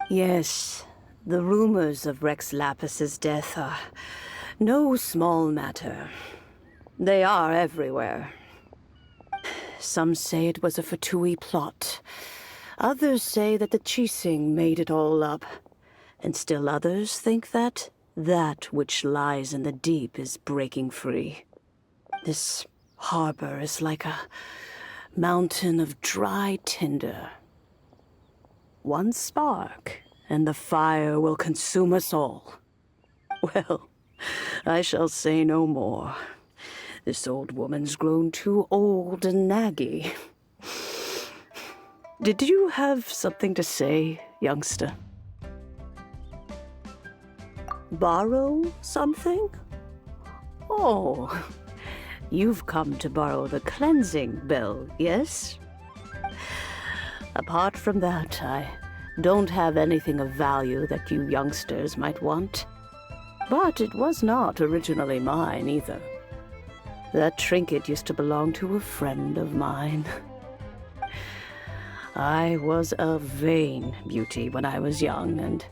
Yes, the rumors of Rex Lapis's death are no small matter. They are everywhere. Some say it was a Fatui plot. Others say that the Qixing made it all up. And still others think that which lies in the deep is breaking free. This harbor is like a mountain of dry tinder. One spark, and the fire will consume us all. Well, I shall say no more. This old woman's grown too old and naggy. Did you have something to say, youngster? Borrow something? Oh, you've come to borrow the cleansing bell, yes? Apart from that, I don't have anything of value that you youngsters might want. But it was not originally mine, either. That trinket used to belong to a friend of mine. I was a vain beauty when I was young, and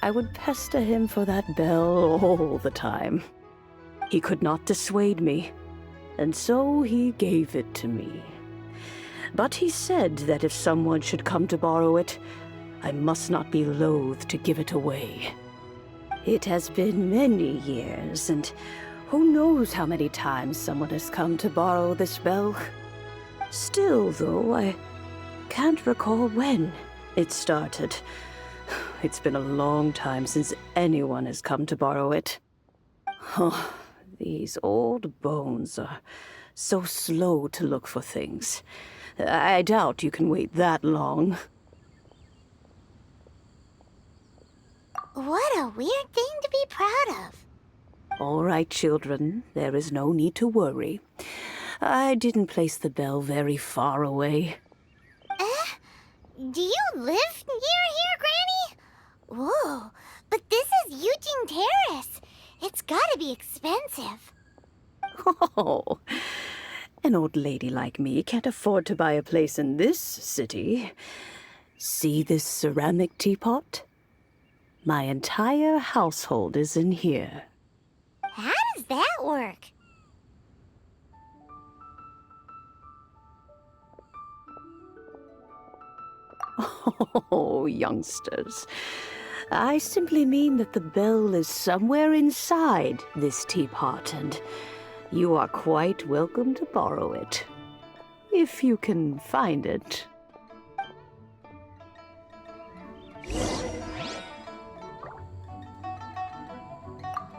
I would pester him for that bell all the time. He could not dissuade me, and so he gave it to me. But he said that if someone should come to borrow it, I must not be loath to give it away. It has been many years, and who knows how many times someone has come to borrow this bell. Still, though, I can't recall when it started. It's been a long time since anyone has come to borrow it. Oh, these old bones are so slow to look for things. I doubt you can wait that long. What a weird thing to be proud of. All right, children, there is no need to worry. I didn't place the bell very far away. Do you live near here, Granny? Whoa, But this is Eugene Terrace. It's gotta be expensive. Oh, an old lady like me can't afford to buy a place in this city. See this ceramic teapot? My entire household is in here. How does that work? Oh, youngsters. I simply mean that the bell is somewhere inside this teapot, and you are quite welcome to borrow it. If you can find it.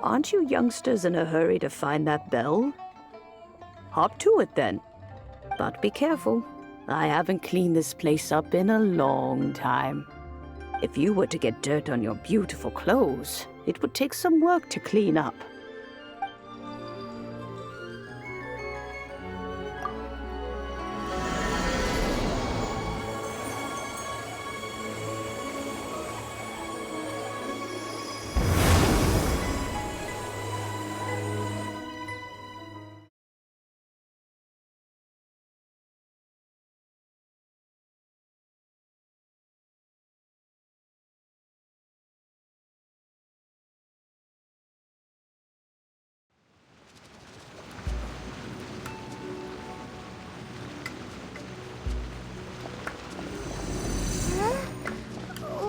Aren't you youngsters in a hurry to find that bell? Hop to it then. But be careful. I haven't cleaned this place up in a long time. If you were to get dirt on your beautiful clothes, it would take some work to clean up.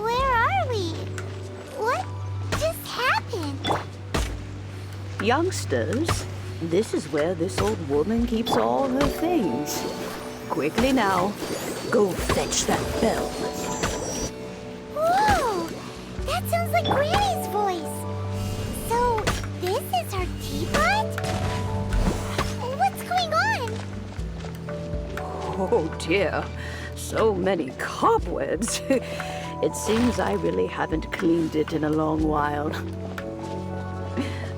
Where are we? What just happened? Youngsters, this is where this old woman keeps all her things. Quickly now, go fetch that bell. Whoa! That sounds like Granny's voice. So, this is her teapot? What's going on? Oh dear, so many cobwebs. It seems I really haven't cleaned it in a long while.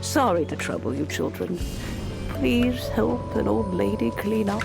Sorry to trouble you, children. Please help an old lady clean up.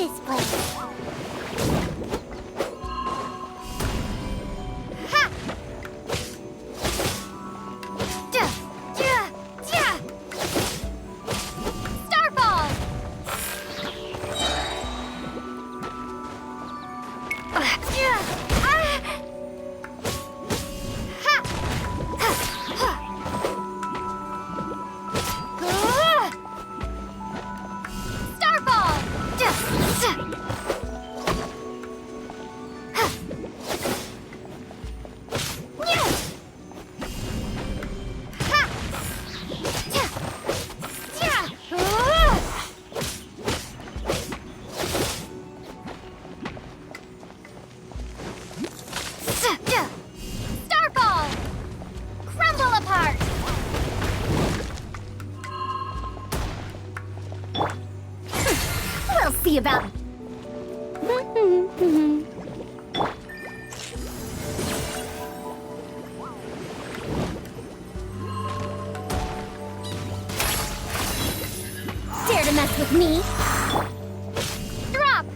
this place. Ha! Starfall! Starfall! see about... Dare to mess with me? Drop!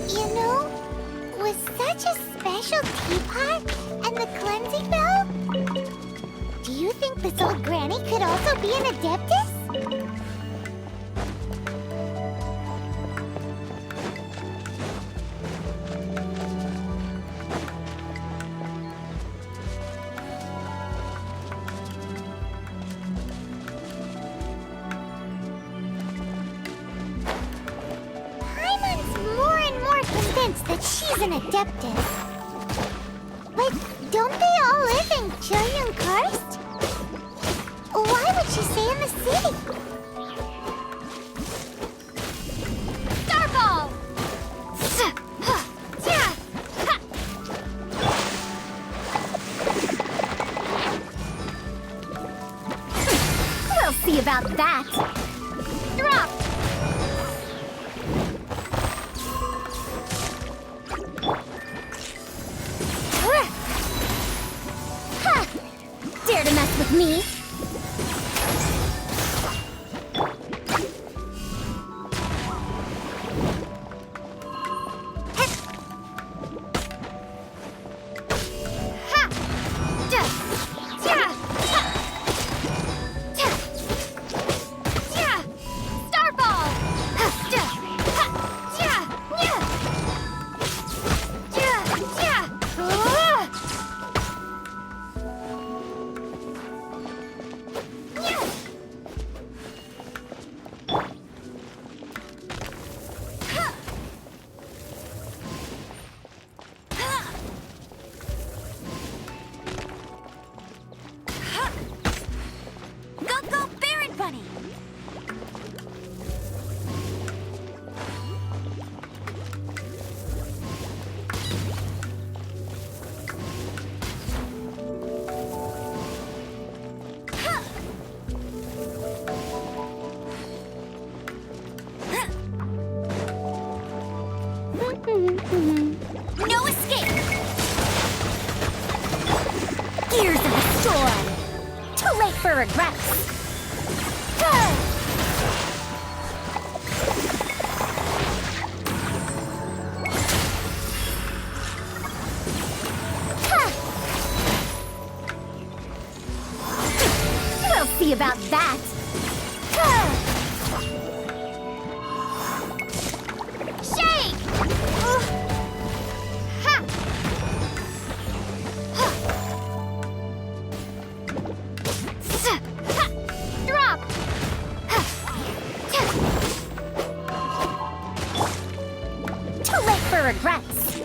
You know, with such a special teapot and the cleansing bell, do you think this old granny could also be an adeptus? That she's an adeptus. But don't they all live in Chilean Karst? Why would she stay in the city? Starball! We'll see about that. Drop! Dare to mess with me? No escape! Gears of the storm! Too late for regrets! We'll see about that! Regrets.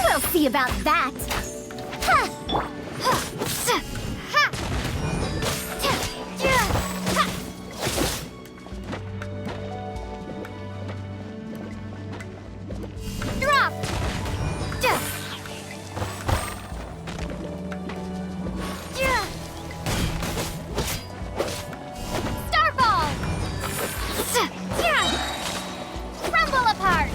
We'll see about that. Drop. Crumble apart!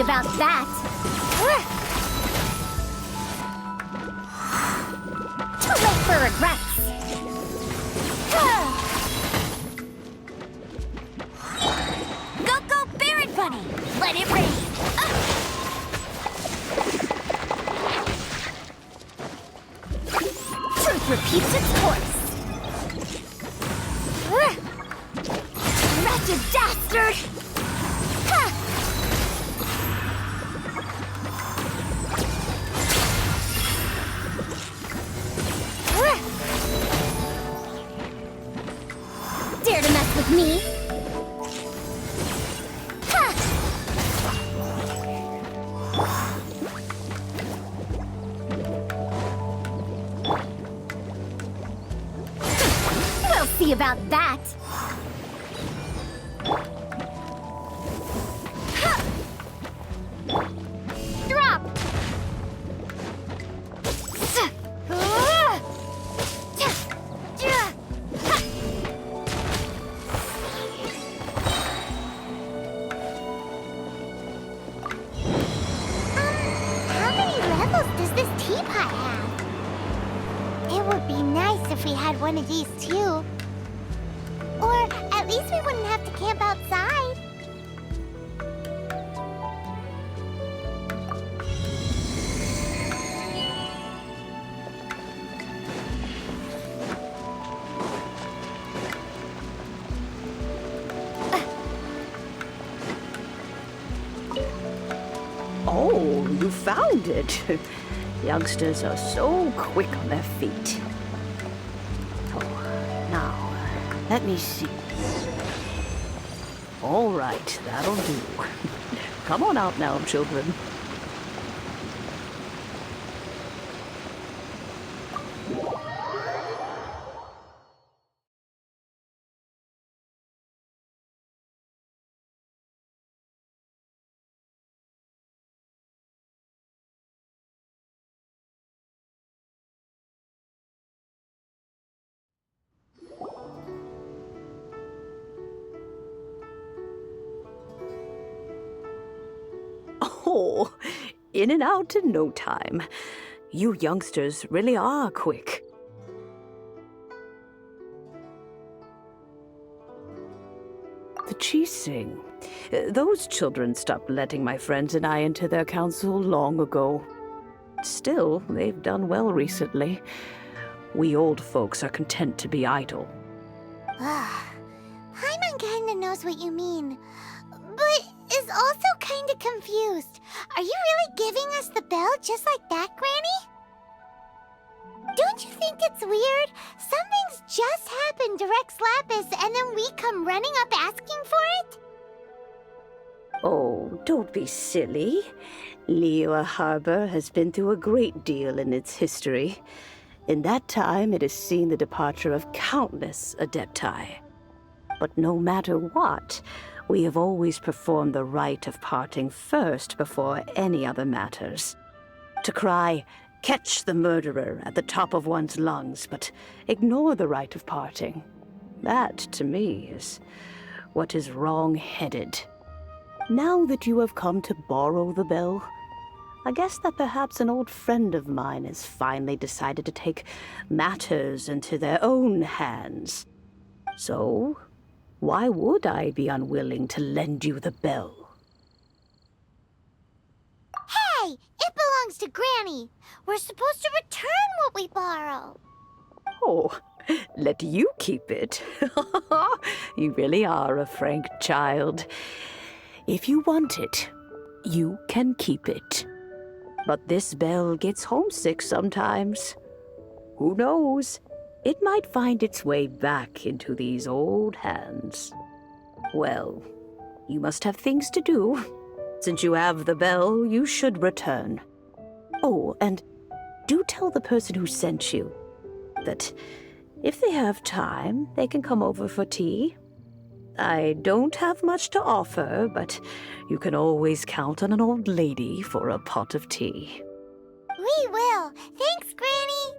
about that. Too late for regrets. Go, go, Barret Bunny! Let it rain! Truth repeats its course. Wretched dastard! Dare to mess with me? We'll see about that. Drop! How many levels does this teapot have? It would be nice if we had one of these too. Or at least we wouldn't have to camp outside. Oh, you found it. Youngsters are so quick on their feet. Oh, now, let me see. All right, that'll do. Come on out now, children. Oh, in and out in no time. You youngsters really are quick. The Chising. Those children stopped letting my friends and I into their council long ago. Still, they've done well recently. We old folks are content to be idle. Paimon kinda knows what you mean, but is also kinda confused. Are you really giving us the bell just like that, Granny? Don't you think it's weird? Something's just happened to Rex Lapis and then we come running up asking for it? Oh, don't be silly. Liyue Harbor has been through a great deal in its history. In that time, it has seen the departure of countless Adepti. But no matter what, we have always performed the rite of parting first before any other matters. To cry, "Catch the murderer," at the top of one's lungs, but ignore the rite of parting. That, to me, is what is wrong-headed. Now that you have come to borrow the bell, I guess that perhaps an old friend of mine has finally decided to take matters into their own hands. So, why would I be unwilling to lend you the bell? Hey! It belongs to Granny! We're supposed to return what we borrow! Oh, let you keep it. You really are a frank child. If you want it, you can keep it. But this bell gets homesick sometimes. Who knows? It might find its way back into these old hands. Well, you must have things to do. Since you have the bell, you should return. Oh, and do tell the person who sent you that if they have time, they can come over for tea. I don't have much to offer, but you can always count on an old lady for a pot of tea. We will! Thanks, Granny!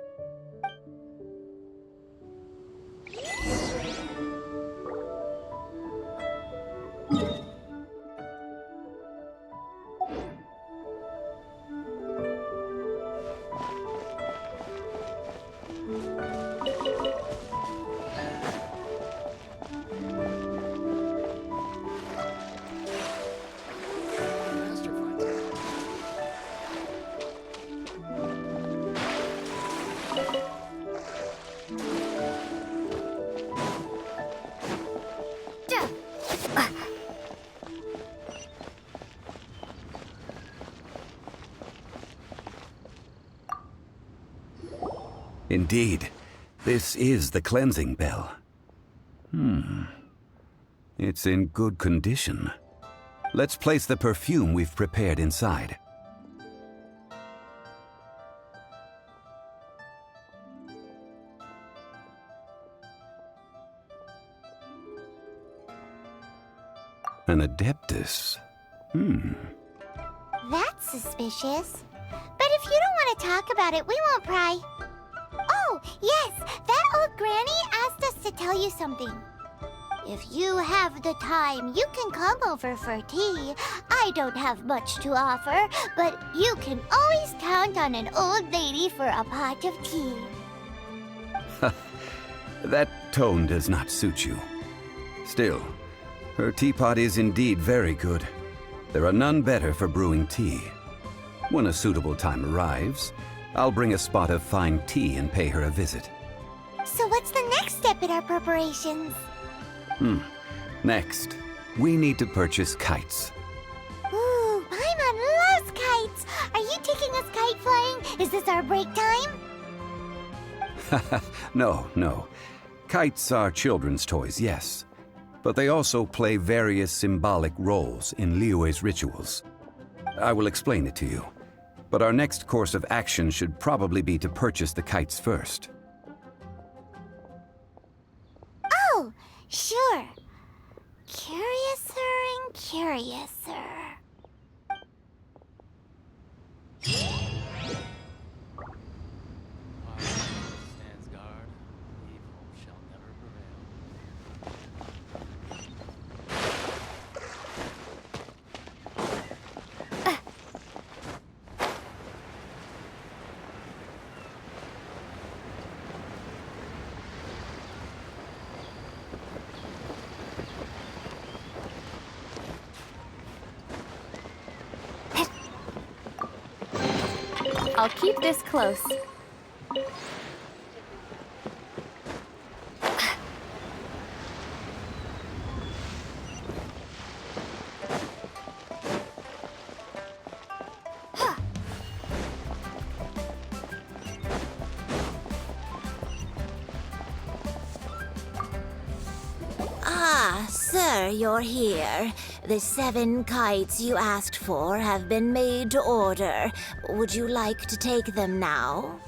Indeed, this is the cleansing bell. It's in good condition. Let's place the perfume we've prepared inside. An Adeptus. That's suspicious. But if you don't want to talk about it, we won't pry. Oh, yes, that old granny asked us to tell you something. If you have the time, you can come over for tea. I don't have much to offer, but you can always count on an old lady for a pot of tea. That tone does not suit you. Still, her teapot is indeed very good. There are none better for brewing tea. When a suitable time arrives, I'll bring a spot of fine tea and pay her a visit. So what's the next step in our preparations? Next, we need to purchase kites. Ooh, Paimon loves kites! Are you taking us kite flying? Is this our break time? No. Kites are children's toys, yes. But they also play various symbolic roles in Liyue's rituals. I will explain it to you. But our next course of action should probably be to purchase the kites first. Oh, sure. Curiouser and curiouser. Stands guard. Evil shall never prevail. I'll keep this close. Ah, sir, you're here. The 7 kites you asked for have been made to order. Would you like to take them now?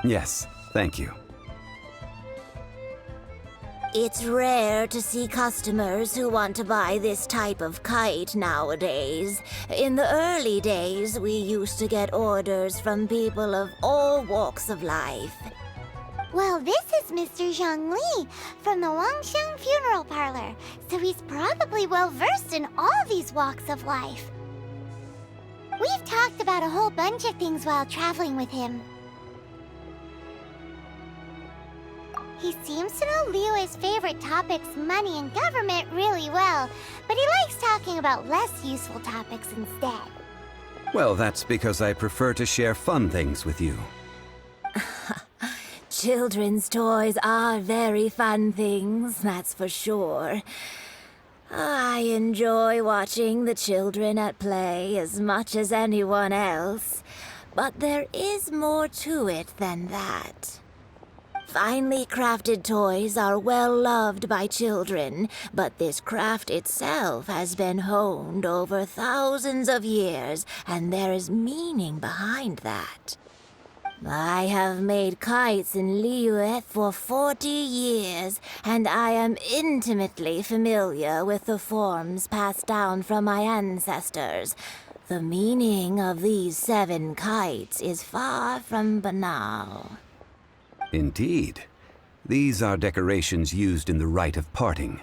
Yes, thank you. It's rare to see customers who want to buy this type of kite nowadays. In the early days, we used to get orders from people of all walks of life. Well, this is Mr. Zhongli from the Wangsheng Funeral Parlor, so he's probably well-versed in all these walks of life. We've talked about a whole bunch of things while traveling with him. He seems to know Liyue's favorite topics, money and government, really well, but he likes talking about less useful topics instead. Well, that's because I prefer to share fun things with you. Children's toys are very fun things, that's for sure. I enjoy watching the children at play as much as anyone else, but there is more to it than that. Finely crafted toys are well loved by children, but this craft itself has been honed over thousands of years, and there is meaning behind that. I have made kites in Liyue for 40 years, and I am intimately familiar with the forms passed down from my ancestors. The meaning of these 7 kites is far from banal. Indeed. These are decorations used in the rite of parting.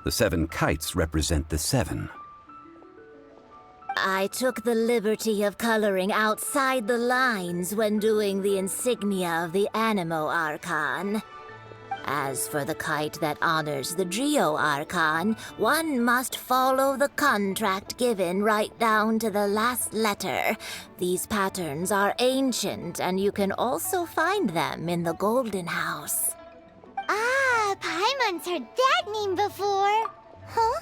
The 7 kites represent the 7. I took the liberty of coloring outside the lines when doing the insignia of the Animo Archon. As for the kite that honors the Geo Archon, one must follow the contract given right down to the last letter. These patterns are ancient, and you can also find them in the Golden House. Ah, Paimon's heard that name before. Huh?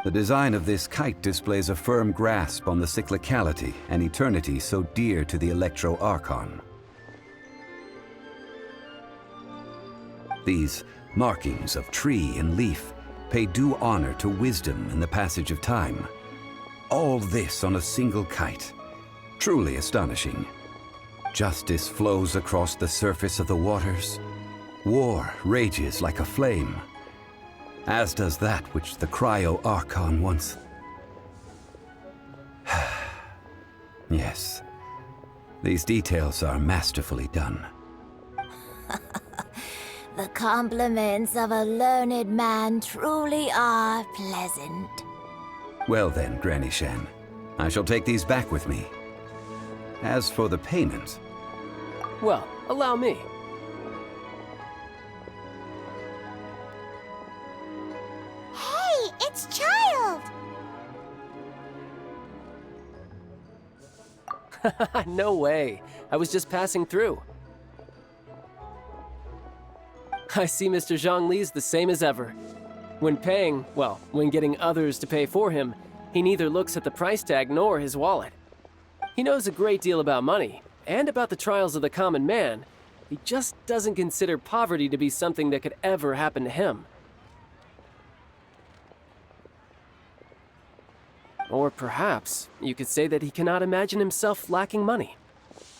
The design of this kite displays a firm grasp on the cyclicality and eternity so dear to the Electro Archon. These markings of tree and leaf pay due honor to wisdom and the passage of time. All this on a single kite. Truly astonishing. Justice flows across the surface of the waters. War rages like a flame, as does that which the Cryo-Archon once... Yes, these details are masterfully done. The compliments of a learned man truly are pleasant. Well then, Granny Shan, I shall take these back with me. As for the payment... Well, allow me. Hey, it's Child! No way. I was just passing through. I see Mr. Zhongli's the same as ever. When paying, well, when getting others to pay for him, he neither looks at the price tag nor his wallet. He knows a great deal about money, and about the trials of the common man. He just doesn't consider poverty to be something that could ever happen to him. Or perhaps you could say that he cannot imagine himself lacking money.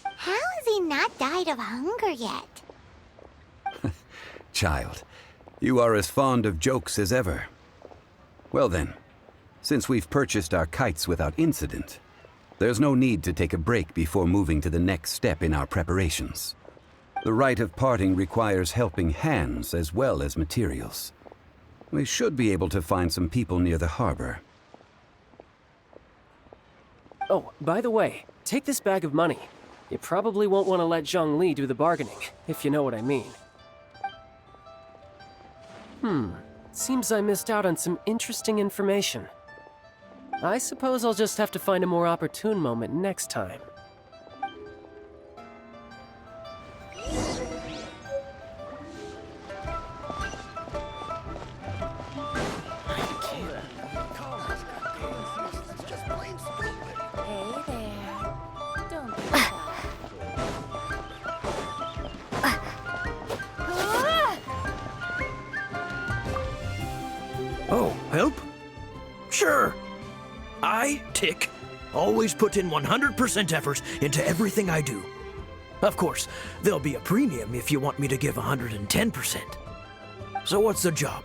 How has he not died of hunger yet? Child, you are as fond of jokes as ever. Well then, since we've purchased our kites without incident, there's no need to take a break before moving to the next step in our preparations. The rite of parting requires helping hands as well as materials. We should be able to find some people near the harbor. Oh, by the way, take this bag of money. You probably won't want to let Zhongli do the bargaining, if you know what I mean. Seems I missed out on some interesting information. I suppose I'll just have to find a more opportune moment next time. Oh, help? Sure. I, Tick, always put in 100% effort into everything I do. Of course, there'll be a premium if you want me to give 110%. So what's the job?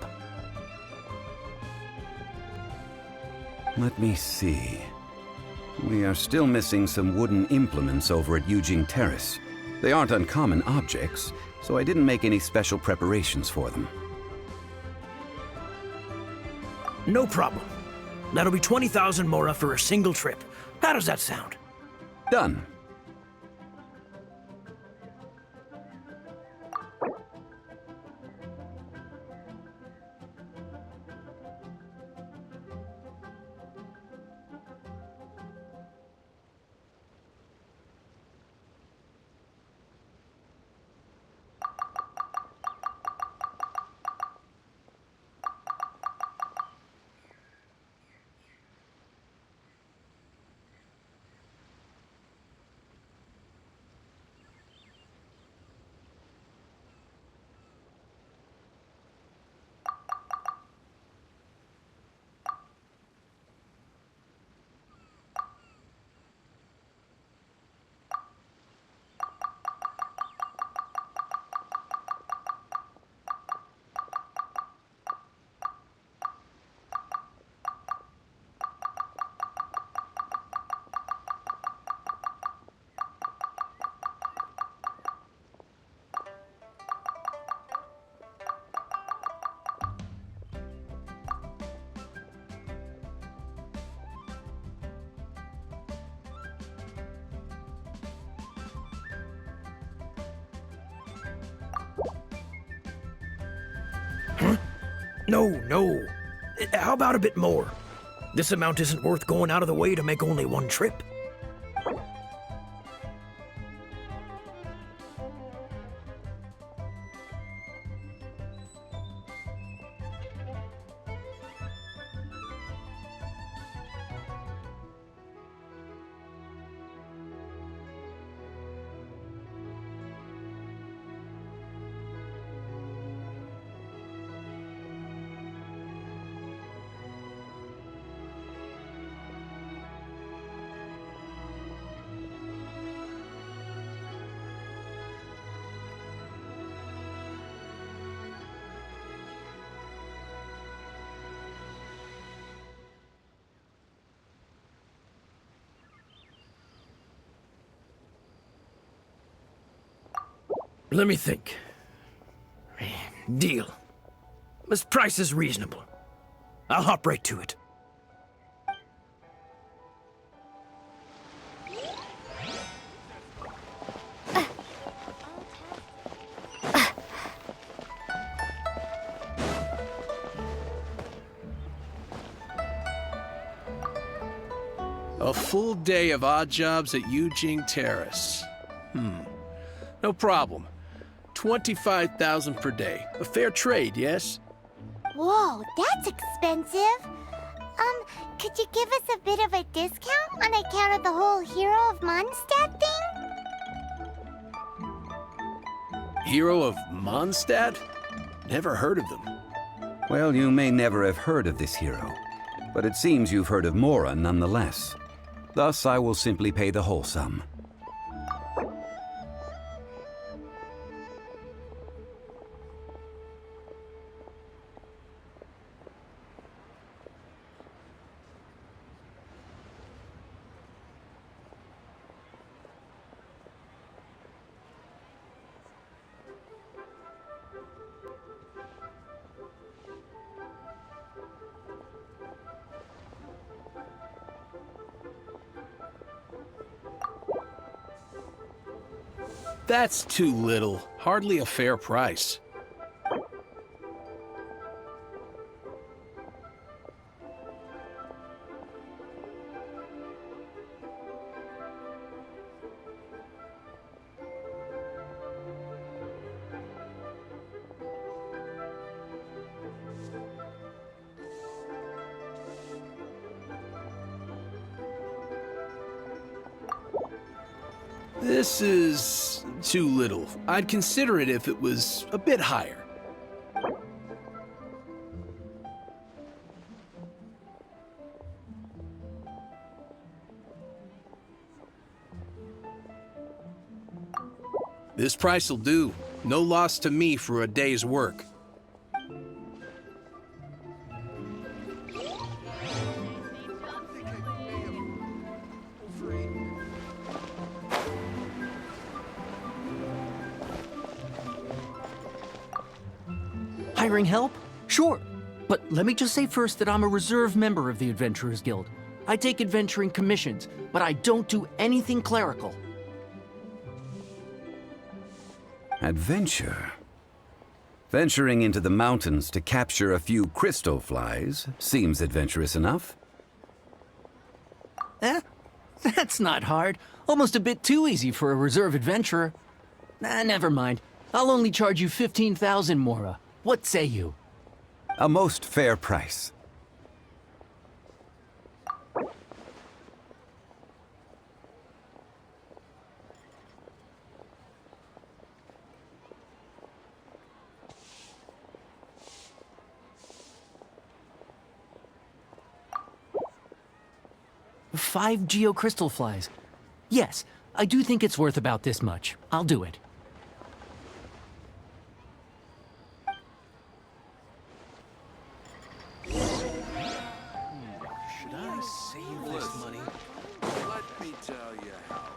Let me see. We are still missing some wooden implements over at Yujing Terrace. They aren't uncommon objects, so I didn't make any special preparations for them. No problem. That'll be 20,000 mora for a single trip. How does that sound? Done. No. How about a bit more? This amount isn't worth going out of the way to make only one trip. Let me think. Deal. This price is reasonable. I'll hop right to it. A full day of odd jobs at Yujing Terrace. No problem. 25,000 per day. A fair trade, yes? Whoa, that's expensive. Could you give us a bit of a discount on account of the whole Hero of Mondstadt thing? Hero of Mondstadt? Never heard of them. Well, you may never have heard of this hero, but it seems you've heard of Mora nonetheless. Thus, I will simply pay the whole sum. That's too little. Hardly a fair price. This is too little. I'd consider it if it was a bit higher. This price will do. No loss to me for a day's work. Hiring help? Sure. But let me just say first that I'm a reserve member of the Adventurers Guild. I take adventuring commissions, but I don't do anything clerical. Adventure? Venturing into the mountains to capture a few crystal flies seems adventurous enough. That's not hard. Almost a bit too easy for a reserve adventurer. Never mind. I'll only charge you 15,000 Mora. What say you? A most fair price. Five geocrystal flies. Yes, I do think it's worth about this much. I'll do it. Should I save this money? Let me tell you how.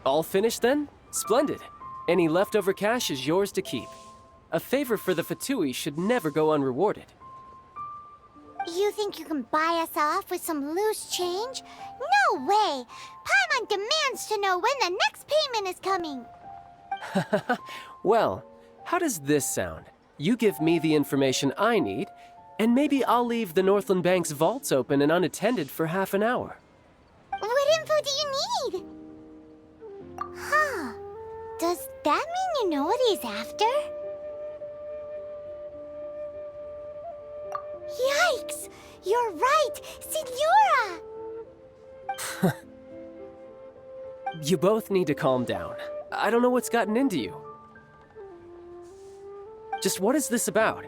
All finished then? Splendid. Any leftover cash is yours to keep. A favor for the Fatui should never go unrewarded. You think you can buy us off with some loose change? No way! Paimon demands to know when the next payment is coming! Well, how does this sound? You give me the information I need, and maybe I'll leave the Northland Bank's vaults open and unattended for half an hour. What info do you need? Huh. Does that mean you know what he's after? Yikes! You're right! Signora! You both need to calm down. I don't know what's gotten into you. Just what is this about?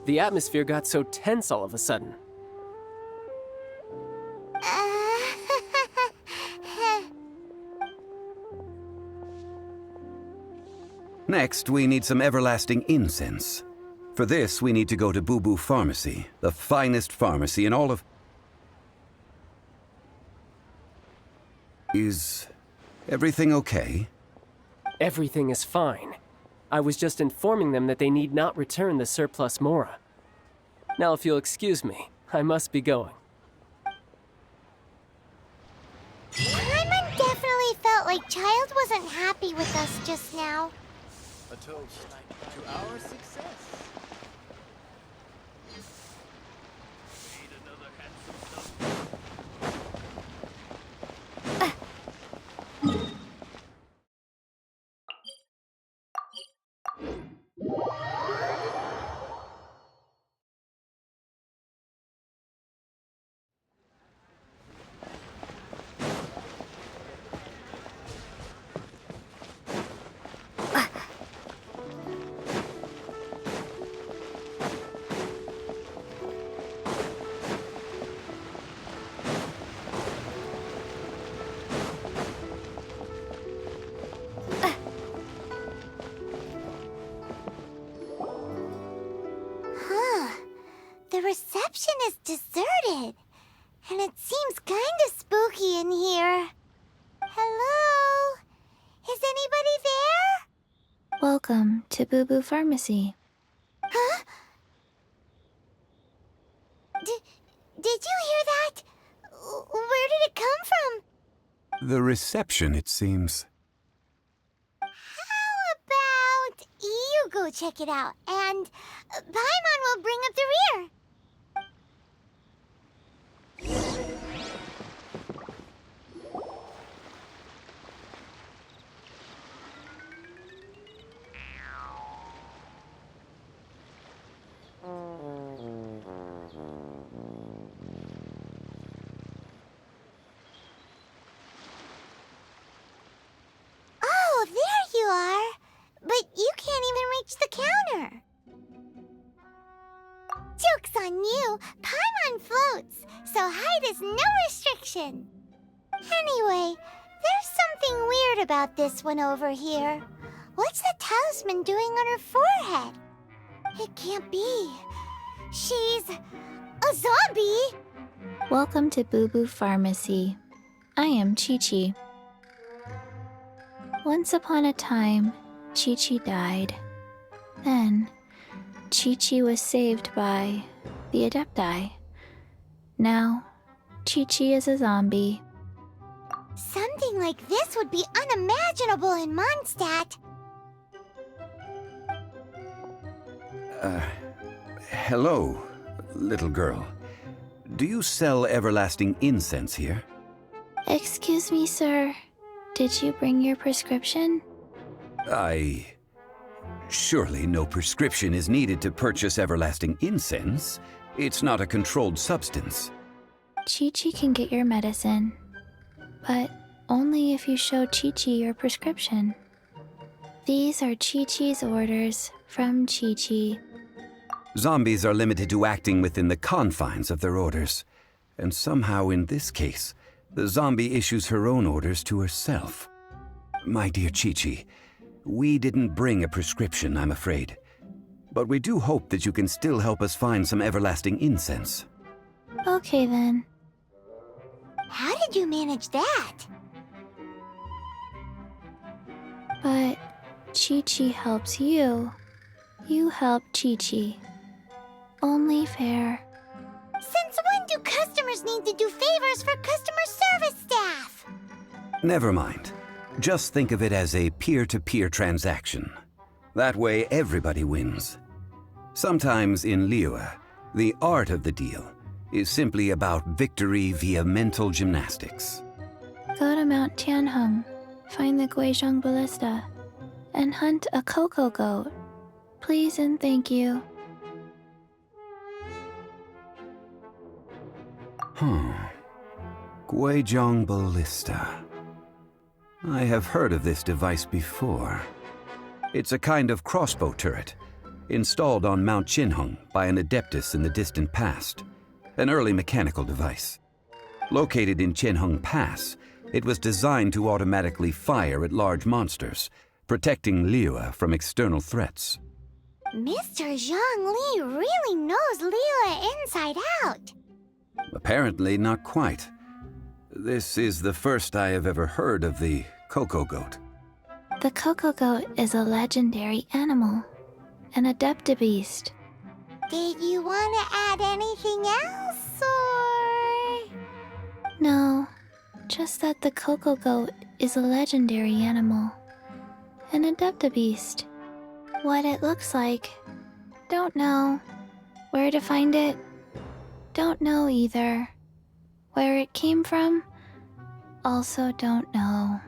The atmosphere got so tense all of a sudden. Next, we need some everlasting incense. For this, we need to go to Boo Boo Pharmacy, the finest pharmacy in all of... Is Everything okay? Everything is fine. I was just informing them that they need not return the surplus Mora. Now, if you'll excuse me, I must be going. Paimon definitely felt like Child wasn't happy with us just now. A toast to our success. The reception is deserted, and it seems kinda spooky in here. Hello? Is anybody there? Welcome to Boo Boo Pharmacy. Huh? Did you hear that? Where did it come from? The reception, it seems. How about you go check it out, and Paimon will bring up the rear. Oh, there you are. But you can't even reach the counter. Joke's on you. Paimon floats, so height is no restriction. Anyway, there's something weird about this one over here. What's the talisman doing on her forehead? It can't be. She's a zombie. Welcome to Boo Boo Pharmacy. I am Chi-Chi. Once upon a time, Chi-Chi died. Then, Chi-Chi was saved by the Adepti. Now, Chi-Chi is a zombie. Something like this would be unimaginable in Mondstadt. Hello, little girl. Do you sell everlasting incense here? Excuse me, sir. Did you bring your prescription? Surely no prescription is needed to purchase everlasting incense. It's not a controlled substance. Chi-Chi can get your medicine, but only if you show Chi-Chi your prescription. These are Chi-Chi's orders from Chi-Chi. Zombies are limited to acting within the confines of their orders. And somehow in this case, the zombie issues her own orders to herself. My dear Chi-Chi, we didn't bring a prescription, I'm afraid. But we do hope that you can still help us find some everlasting incense. Okay then. How did you manage that? But Chi-Chi helps you. You help Chi-Chi. Only fair. Since when do customers need to do favors for customer service staff? Never mind. Just think of it as a peer-to-peer transaction. That way everybody wins. Sometimes in Liyue, the art of the deal is simply about victory via mental gymnastics. Go to Mount Tianheng, find the Guizhong Ballista, and hunt a cocoa goat. Please and thank you. Guizhong Ballista. I have heard of this device before. It's a kind of crossbow turret, installed on Mount Qinheng by an adeptus in the distant past, an early mechanical device. Located in Qinheng Pass, it was designed to automatically fire at large monsters, protecting Liyue from external threats. Mr. Zhongli really knows Liyue inside out. Apparently not quite. This is the first I have ever heard of the Coco Goat? The Coco Goat is a legendary animal, an adeptabeast. Did you want to add anything else, or...? No, just that the Coco Goat is a legendary animal, an adeptabeast. What it looks like, don't know. Where to find it, don't know either. Where it came from, also don't know.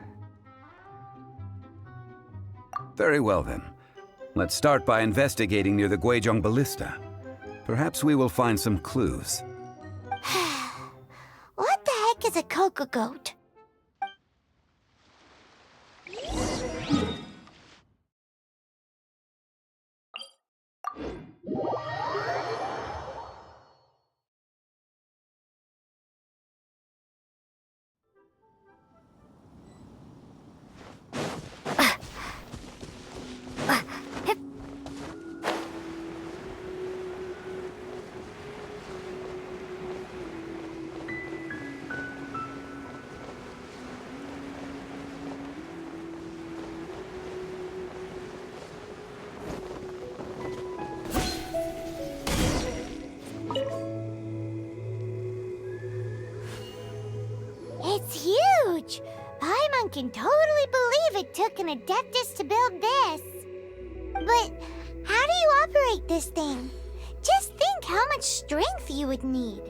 Very well then. Let's start by investigating near the Guizhong Ballista. Perhaps we will find some clues. What the heck is a Coco Goat? It's huge! Paimon can totally believe it took an Adeptus to build this. But how do you operate this thing? Just think how much strength you would need.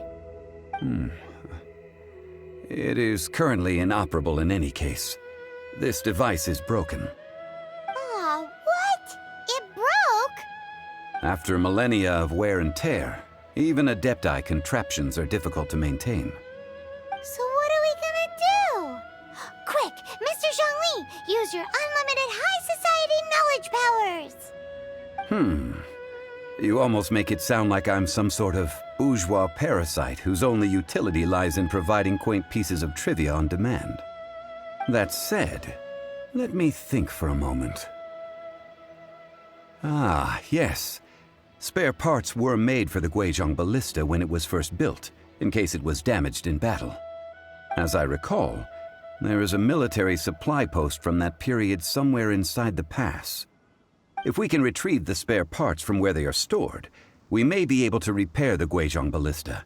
It is currently inoperable in any case. This device is broken. Aw, what? It broke? After millennia of wear and tear, even Adepti contraptions are difficult to maintain. So what are we gonna do? Quick, Mr. Zhongli, use your unlimited high society knowledge powers! You almost make it sound like I'm some sort of bourgeois parasite whose only utility lies in providing quaint pieces of trivia on demand. That said, let me think for a moment. Ah, yes. Spare parts were made for the Guizhong Ballista when it was first built, in case it was damaged in battle. As I recall, there is a military supply post from that period somewhere inside the pass. If we can retrieve the spare parts from where they are stored, we may be able to repair the Guizhong Ballista.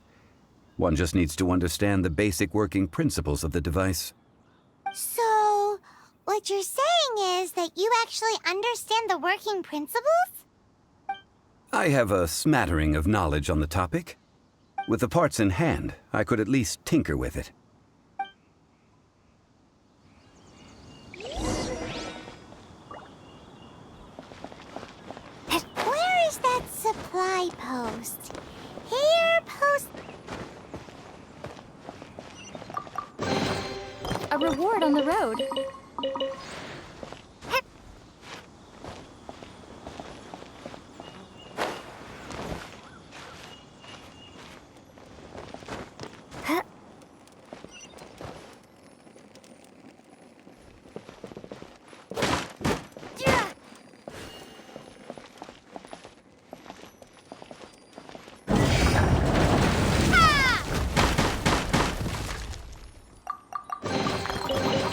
One just needs to understand the basic working principles of the device. So, what you're saying is that you actually understand the working principles? I have a smattering of knowledge on the topic. With the parts in hand, I could at least tinker with it. Where is that supply post? Here, post... A reward on the road.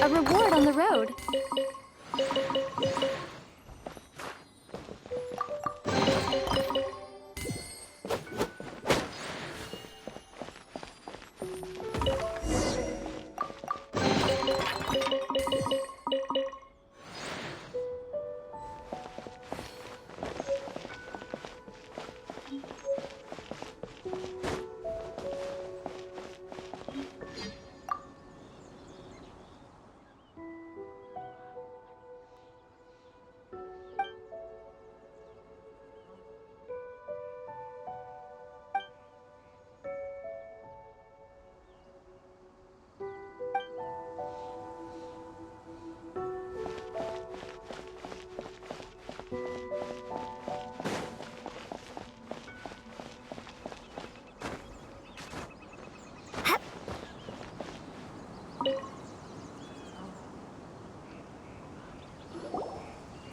A reward on the road.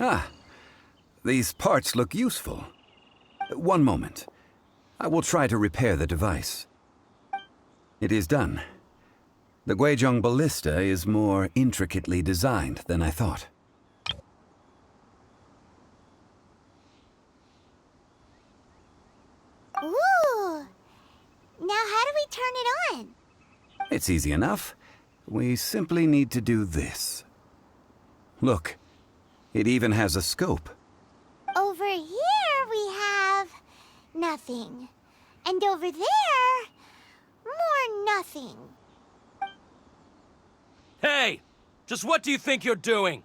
Ah, these parts look useful. One moment. I will try to repair the device. It is done. The Guizhong ballista is more intricately designed than I thought. Ooh! Now how do we turn it on? It's easy enough. We simply need to do this. Look, it even has a scope. Over here we have nothing. And over there, more nothing. Hey! Just what do you think you're doing?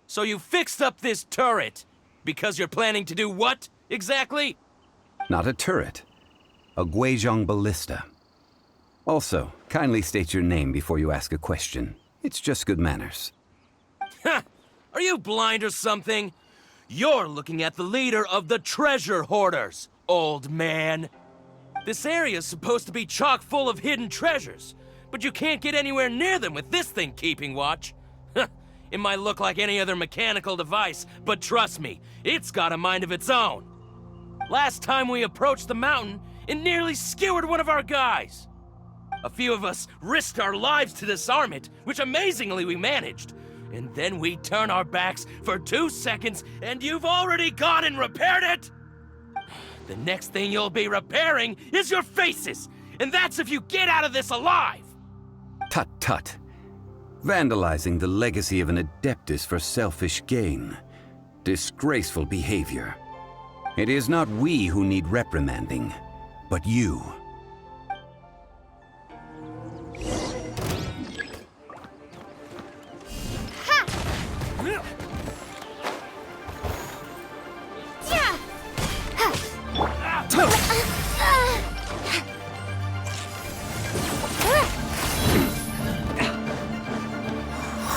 So you fixed up this turret because you're planning to do what, exactly? Not a turret. A Guizhong ballista. Also, kindly state your name before you ask a question. It's just good manners. Ha! Are you blind or something? You're looking at the leader of the treasure hoarders, old man. This area's supposed to be chock full of hidden treasures, but you can't get anywhere near them with this thing keeping watch. It might look like any other mechanical device, but trust me, it's got a mind of its own. Last time we approached the mountain, it nearly skewered one of our guys. A few of us risked our lives to disarm it, which amazingly we managed. And then we turn our backs for 2 seconds, and you've already gone and repaired it? The next thing you'll be repairing is your faces, and that's if you get out of this alive! Tut tut. Vandalizing the legacy of an Adeptus for selfish gain. Disgraceful behavior. It is not we who need reprimanding, but you.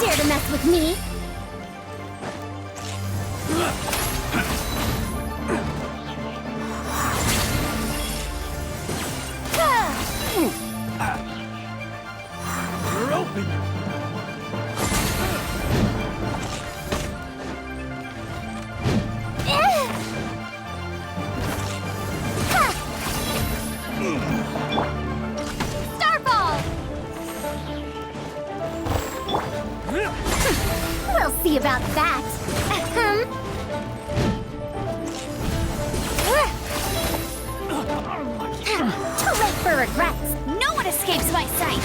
Dare to mess with me? You're open! Starfall! We'll see about that. Too late for regrets. No one escapes my sight.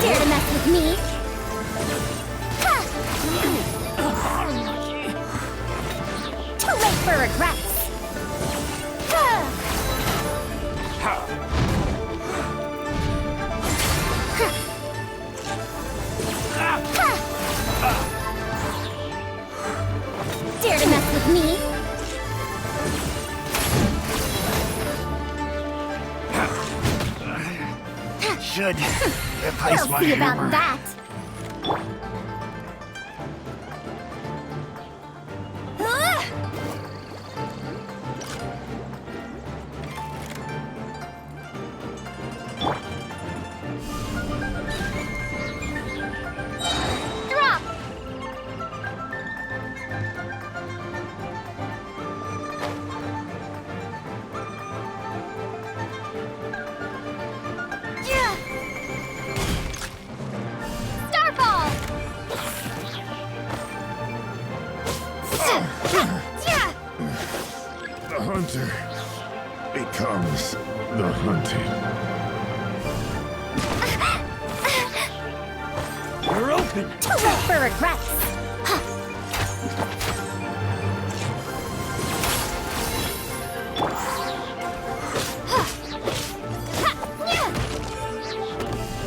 Dare to mess with me? Too late for regrets. Dare to mess with me? Should We'll see about that. Drop! Yeah! Starfall! Yeah! The hunter becomes the hunted. You're open! Too late for regrets!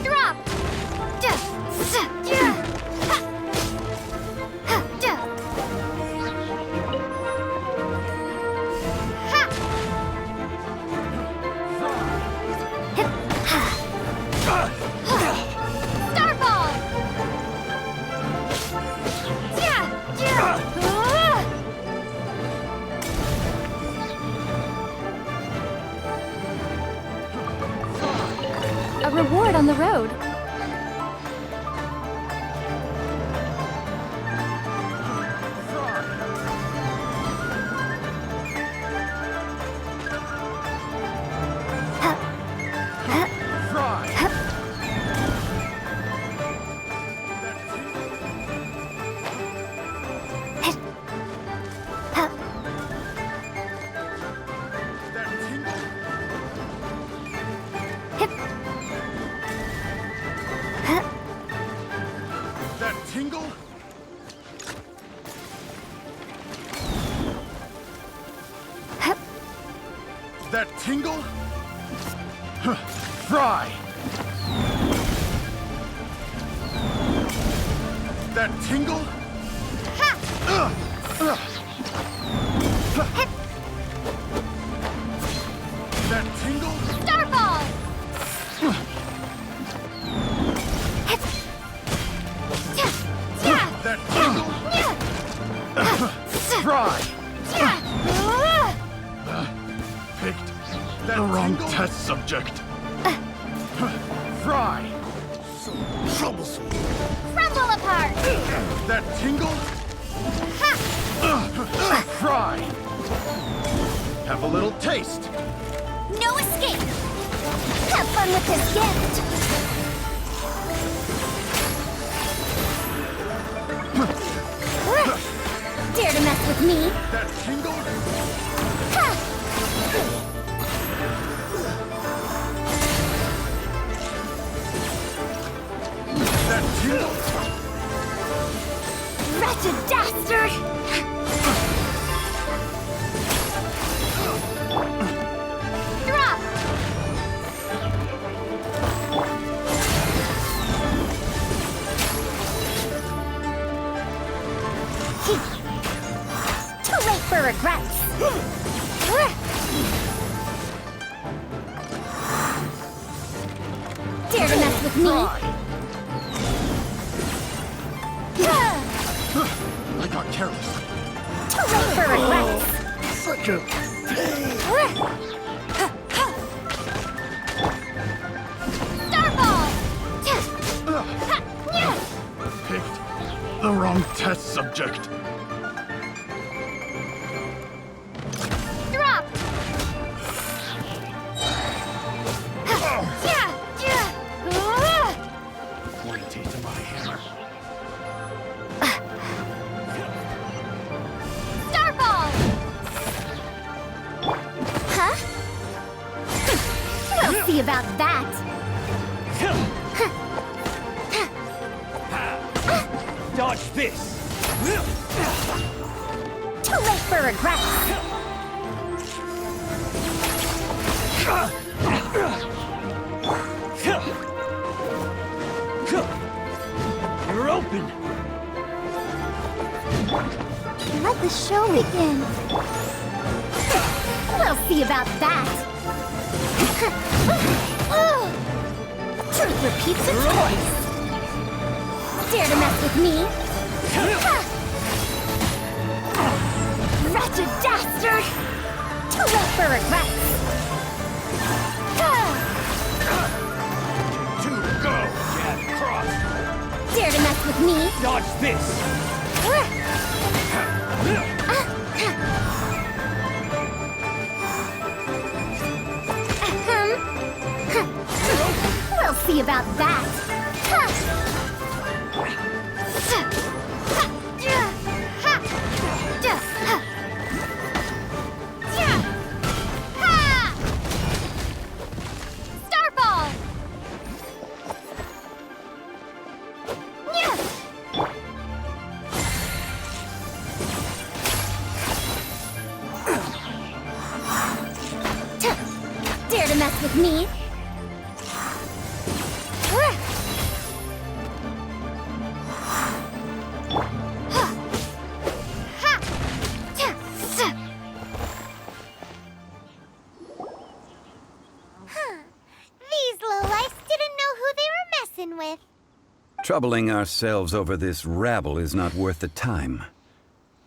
Drop! Starfall! Yeah! tingle? That tingle? Huh, fry! That tingle? That tingle? Starball! That tingle? Fry! Picked the wrong test subject. Fry! So troublesome. Crumble apart! That tingle? Fry! Have a little taste. No escape! Have fun with this gift! Dare to mess with me? That tingle? That tingle? Wretched dastard! Drop! Too late for regrets! Dare to mess with me? I got careless. Too late for regrets! Such a Starball! picked the wrong test subject. Drop! Want a taste of my hammer? Starball! Huh? We'll see about that. Dodge this! Too late for regrets. You're open! Let the show begin. We'll see about that. Truth repeats its course. Dare to mess with me? Wretched dastard! Too late for regrets. Two, go! Jab, cross! Dare to mess with me? Dodge this! We'll see about that. Starball! Dare to mess with me? These lowlifes didn't know who they were messing with. Troubling ourselves over this rabble is not worth the time.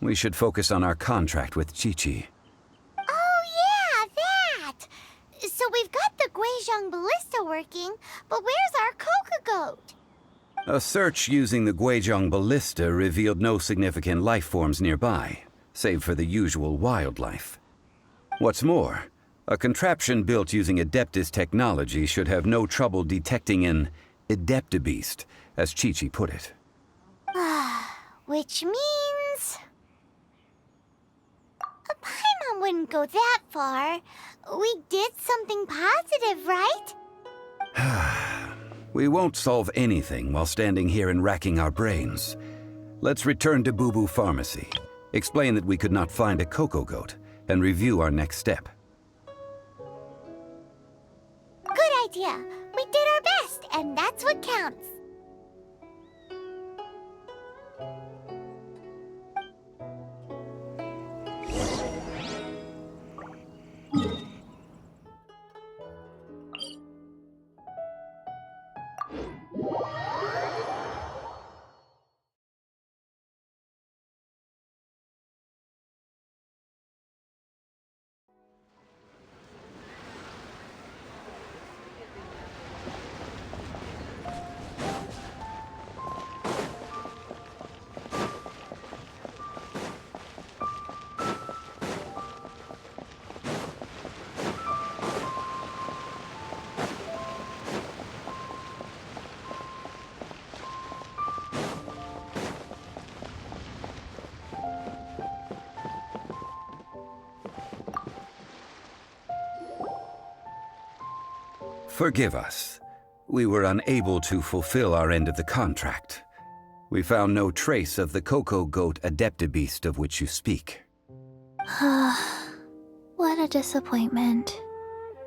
We should focus on our contract with Chi-Chi. Oh yeah, that! So we've got the Guizhong ballista working, but where's our Coca goat? A search using the Guizhong ballista revealed no significant life forms nearby, save for the usual wildlife. What's more, a contraption built using Adeptus technology should have no trouble detecting an Adeptabeast, as Chi-Chi put it. Which means... Paimon wouldn't go that far. We did something positive, right? We won't solve anything while standing here and racking our brains. Let's return to Boo Boo Pharmacy, explain that we could not find a cocoa goat, and review our next step. Good idea. We did our best, and that's what counts. Forgive us. We were unable to fulfill our end of the contract. We found no trace of the cocoa goat adeptabeast of which you speak. What a disappointment.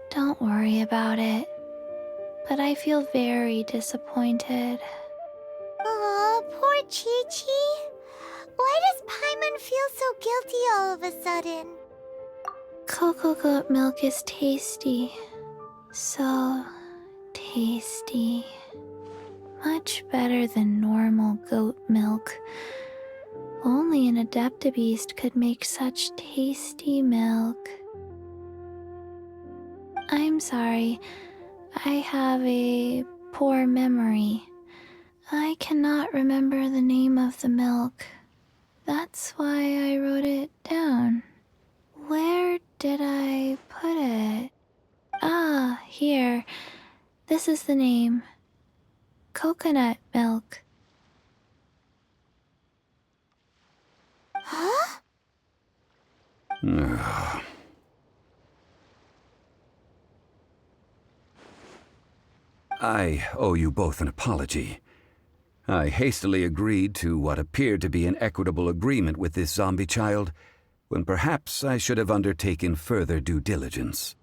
Don't worry about it. But I feel very disappointed. Aw, poor Chi-Chi. Why does Paimon feel so guilty all of a sudden? Cocoa goat milk is tasty. So tasty. Much better than normal goat milk. Only an adeptabeast could make such tasty milk. I'm sorry. I have a poor memory. I cannot remember the name of the milk. That's why I wrote it down. Where did I put it? Ah, here. This is the name. Coconut milk. Huh? I owe you both an apology. I hastily agreed to what appeared to be an equitable agreement with this zombie child, when perhaps I should have undertaken further due diligence.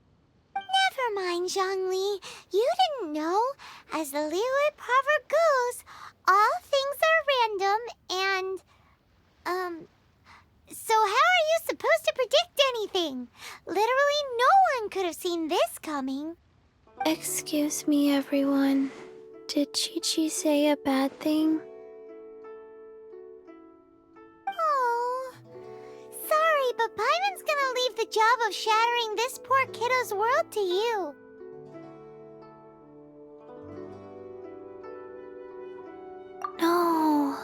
Never mind, Zhongli. You didn't know. As the Liyue proverb goes, all things are random and, so how are you supposed to predict anything? Literally no one could have seen this coming. Excuse me, everyone. Did Chi-Chi say a bad thing? Oh, sorry, but Paimon's gonna leave the job of shattering this poor kiddo's world to you. No.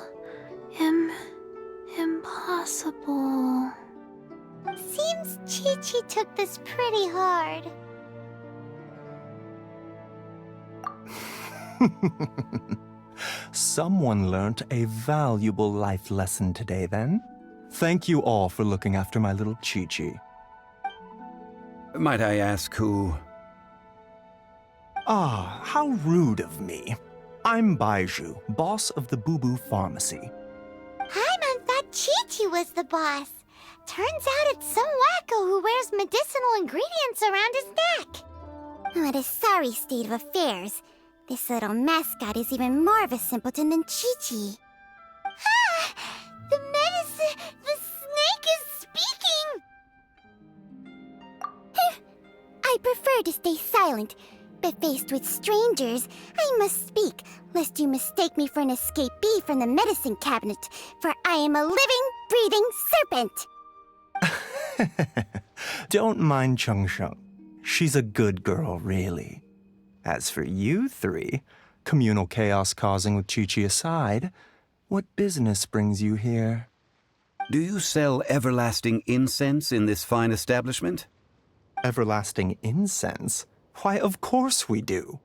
Impossible. Seems Chi-Chi took this pretty hard. Someone learnt a valuable life lesson today, then. Thank you all for looking after my little Chi-Chi. Might I ask who? Ah, how rude of me. I'm Baiju, boss of the Boo Boo Pharmacy. Paimon thought Chi-Chi was the boss. Turns out it's some wacko who wears medicinal ingredients around his neck. What a sorry state of affairs. This little mascot is even more of a simpleton than Chi-Chi. Ah! The snake is speaking! I prefer to stay silent, but faced with strangers, I must speak, lest you mistake me for an escapee from the medicine cabinet, for I am a living, breathing serpent! Don't mind Chung Sheng. She's a good girl, really. As for you three, communal chaos causing with Chi-Chi aside, what business brings you here? Do you sell everlasting incense in this fine establishment? Everlasting incense? Why, of course we do.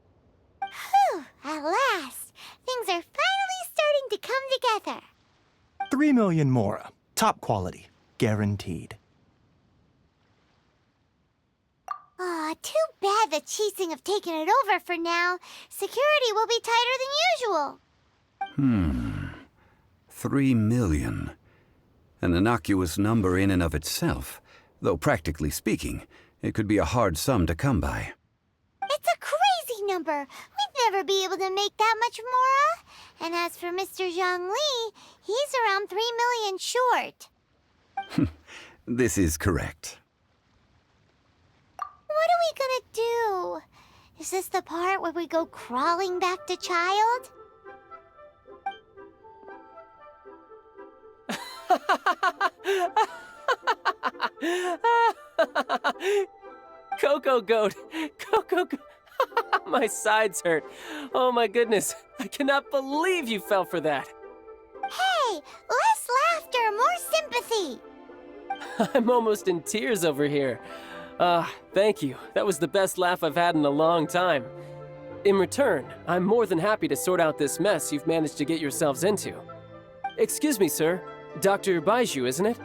Whew, at last. Things are finally starting to come together. 3 million mora. Top quality. Guaranteed. Aw, too bad the cheating have taken it over for now, security will be tighter than usual. 3 million. An innocuous number in and of itself, though practically speaking, it could be a hard sum to come by. It's a crazy number. We'd never be able to make that much, Mora. And as for Mr. Zhongli, he's around 3 million short. This is correct. What are we gonna do? Is this the part where we go crawling back to Child? Coco Goat! Coco Goat! My sides hurt. Oh my goodness. I cannot believe you fell for that. Hey, less laughter, more sympathy. I'm almost in tears over here. Thank you. That was the best laugh I've had in a long time. In return, I'm more than happy to sort out this mess you've managed to get yourselves into. Excuse me, sir. Dr. Baiju, isn't it?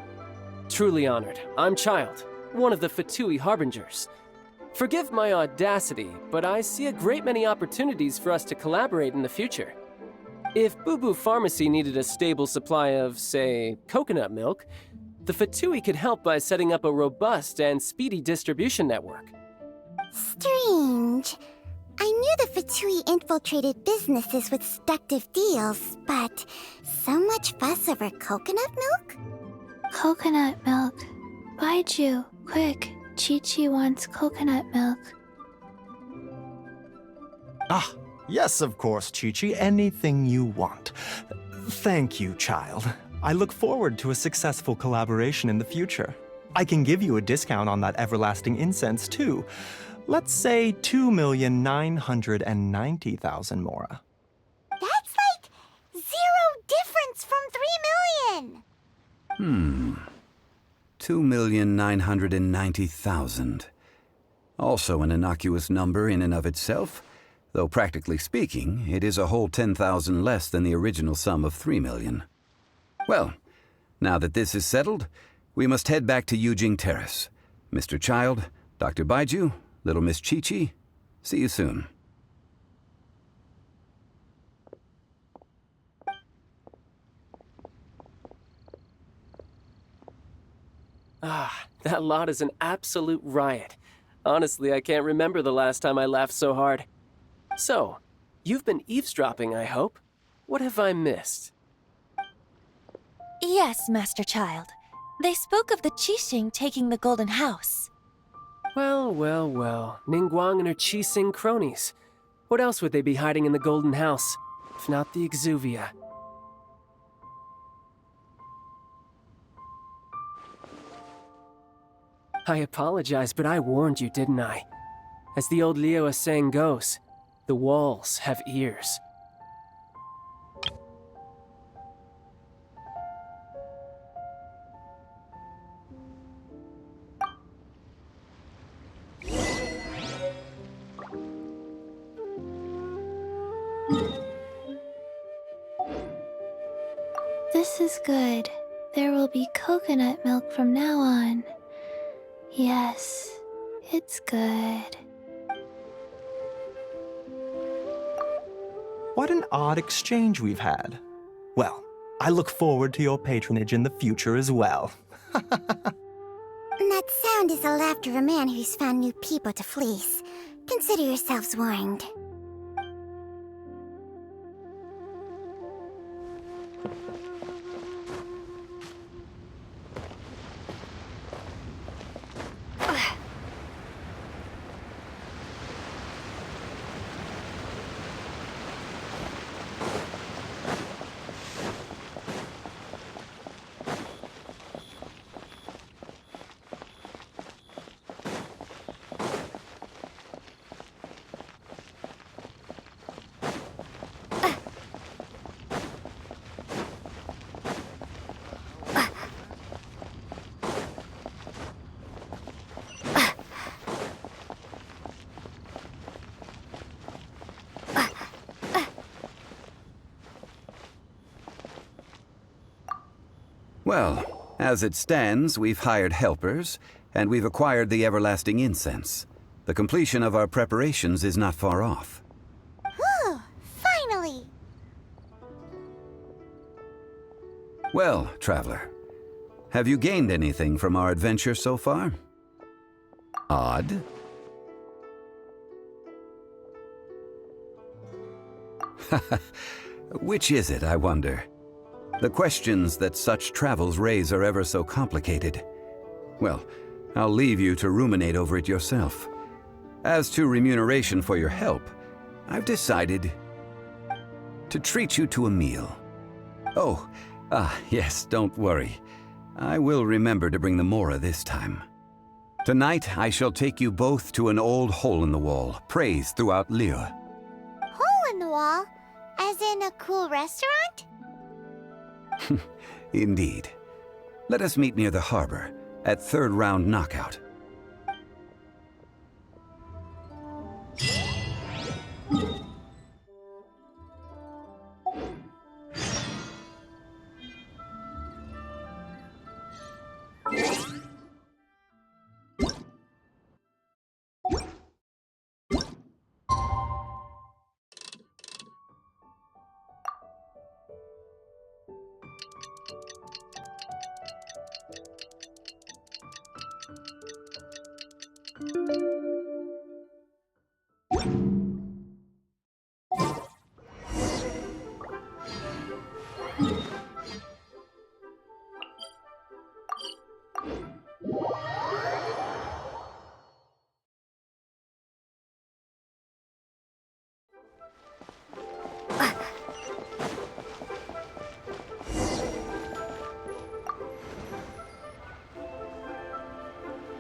Truly honored. I'm Child, one of the Fatui Harbingers. Forgive my audacity, but I see a great many opportunities for us to collaborate in the future. If Boo Boo Pharmacy needed a stable supply of, say, coconut milk, the Fatui could help by setting up a robust and speedy distribution network. Strange. I knew the Fatui infiltrated businesses with seductive deals, but so much fuss over coconut milk? Coconut milk. Baiju, quick. Chi-Chi wants coconut milk. Ah, yes, of course, Chi-Chi. Anything you want. Thank you, Child. I look forward to a successful collaboration in the future. I can give you a discount on that everlasting incense, too. Let's say 2,990,000 Mora. That's like 0 difference from 3 million. 2,990,000. Also an innocuous number in and of itself, though practically speaking, it is a whole 10,000 less than the original sum of 3 million. Well, now that this is settled, we must head back to Yujing Terrace. Mr. Child, Dr. Baiju, little Miss Chi-Chi, see you soon. That lot is an absolute riot. Honestly, I can't remember the last time I laughed so hard. So, you've been eavesdropping, I hope? What have I missed? Yes, Master Child. They spoke of the Qixing taking the Golden House. Well, well, well. Ningguang and her Qixing cronies. What else would they be hiding in the Golden House, if not the Exuvia? I apologize, but I warned you, didn't I? As the old Liu saying goes, the walls have ears. This is good. There will be coconut milk from now on. Yes, it's good. What an odd exchange we've had. Well, I look forward to your patronage in the future as well. That sound is the laughter of a man who's found new people to fleece. Consider yourselves warned. Well, as it stands, we've hired helpers, and we've acquired the everlasting incense. The completion of our preparations is not far off. Whew, finally! Well, traveler, have you gained anything from our adventure so far? Odd? Which is it, I wonder? The questions that such travels raise are ever so complicated. Well, I'll leave you to ruminate over it yourself. As to remuneration for your help, I've decided to treat you to a meal. Oh, yes, don't worry. I will remember to bring the Mora this time. Tonight, I shall take you both to an old hole-in-the-wall, praised throughout Liyue. Hole in the wall? As in a cool restaurant? Indeed. Let us meet near the harbor, at third round knockout.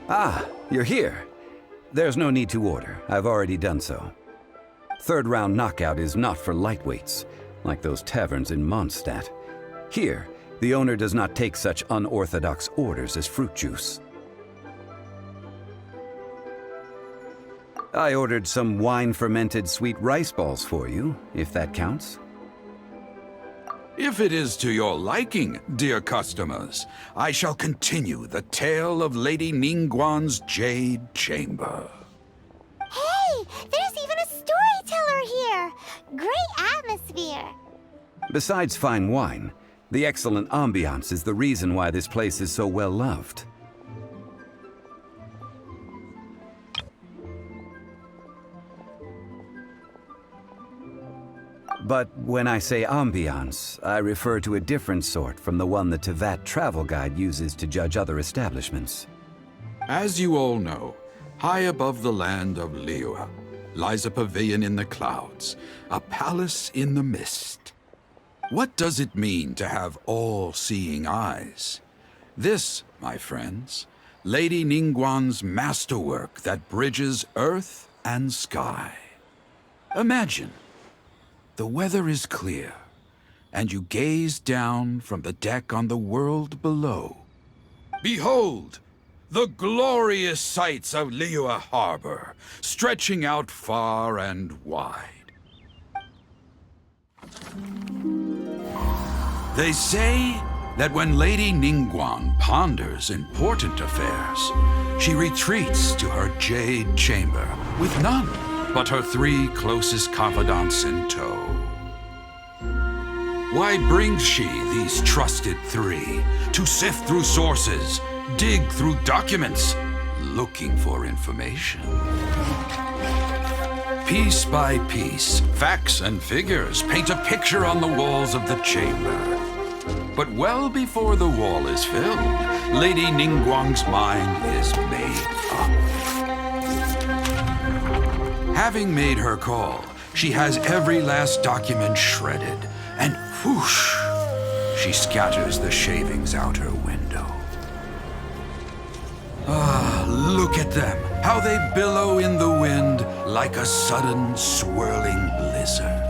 Ah, you're here. There's no need to order. I've already done so. Third round knockout is not for lightweights, like those taverns in Mondstadt. Here, the owner does not take such unorthodox orders as fruit juice. I ordered some wine-fermented sweet rice balls for you, if that counts. If it is to your liking, dear customers, I shall continue the tale of Lady Ningguang's Jade Chamber. Hey, there's even a storyteller here! Great atmosphere! Besides fine wine, the excellent ambiance is the reason why this place is so well loved. But when I say ambiance, I refer to a different sort from the one the Tevat travel guide uses to judge other establishments. As you all know, high above the land of Liyue lies a pavilion in the clouds, a palace in the mist. What does it mean to have all-seeing eyes? This, my friends, Lady Ningguang's masterwork that bridges earth and sky. Imagine, the weather is clear, and you gaze down from the deck on the world below. Behold, the glorious sights of Liyue Harbor, stretching out far and wide. They say that when Lady Ningguang ponders important affairs, she retreats to her jade chamber with none but her 3 closest confidants in tow. Why brings she these trusted 3 to sift through sources, dig through documents, looking for information? Piece by piece, facts and figures paint a picture on the walls of the chamber. But well before the wall is filled, Lady Ningguang's mind is made up. Having made her call, she has every last document shredded, and whoosh, she scatters the shavings out her window. Ah, look at them, how they billow in the wind like a sudden swirling blizzard.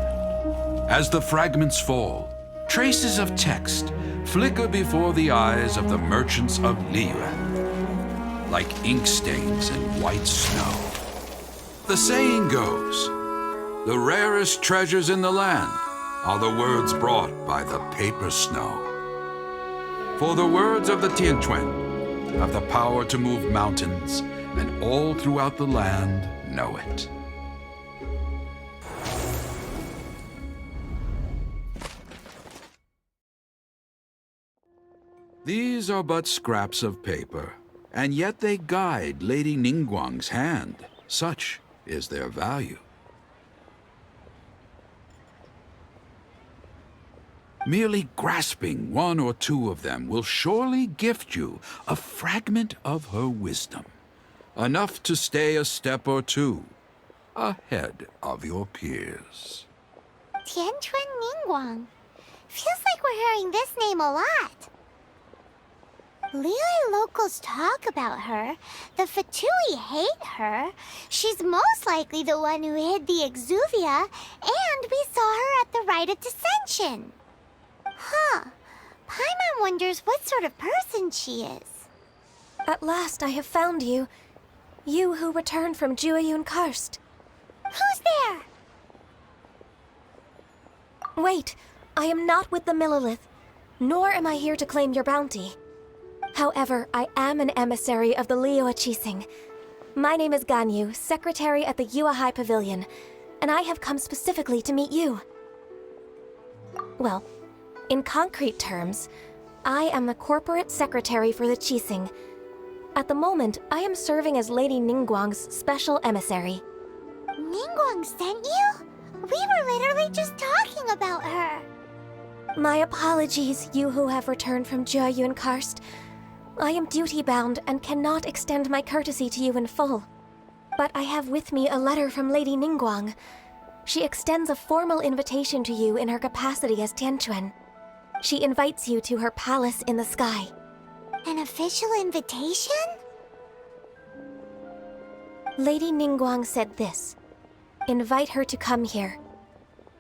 As the fragments fall, traces of text flicker before the eyes of the merchants of Liyue, like ink stains in white snow. The saying goes, the rarest treasures in the land are the words brought by the paper snow. For the words of the Tianquan have the power to move mountains and all throughout the land know it. These are but scraps of paper, and yet they guide Lady Ningguang's hand. Such is their value. Merely grasping one or two of them will surely gift you a fragment of her wisdom, enough to stay a step or two ahead of your peers. Tianquan Ningguang. Feels like we're hearing this name a lot. Liyue locals talk about her. The Fatui hate her. She's most likely the one who hid the Exuvia, and we saw her at the Rite of Dissension. Huh. Paimon wonders what sort of person she is. At last I have found you. You who returned from Jueyun Karst. Who's there? Wait, I am not with the Millelith, nor am I here to claim your bounty. However, I am an emissary of the Liyue Qixing. My name is Ganyu, secretary at the Yuehai Pavilion, and I have come specifically to meet you. Well, in concrete terms, I am the corporate secretary for the Qixing. At the moment, I am serving as Lady Ningguang's special emissary. Ningguang sent you? We were literally just talking about her. My apologies, you who have returned from Jueyun Karst. I am duty-bound and cannot extend my courtesy to you in full. But I have with me a letter from Lady Ningguang. She extends a formal invitation to you in her capacity as Tianquan. She invites you to her palace in the sky. An official invitation? Lady Ningguang said this. Invite her to come here.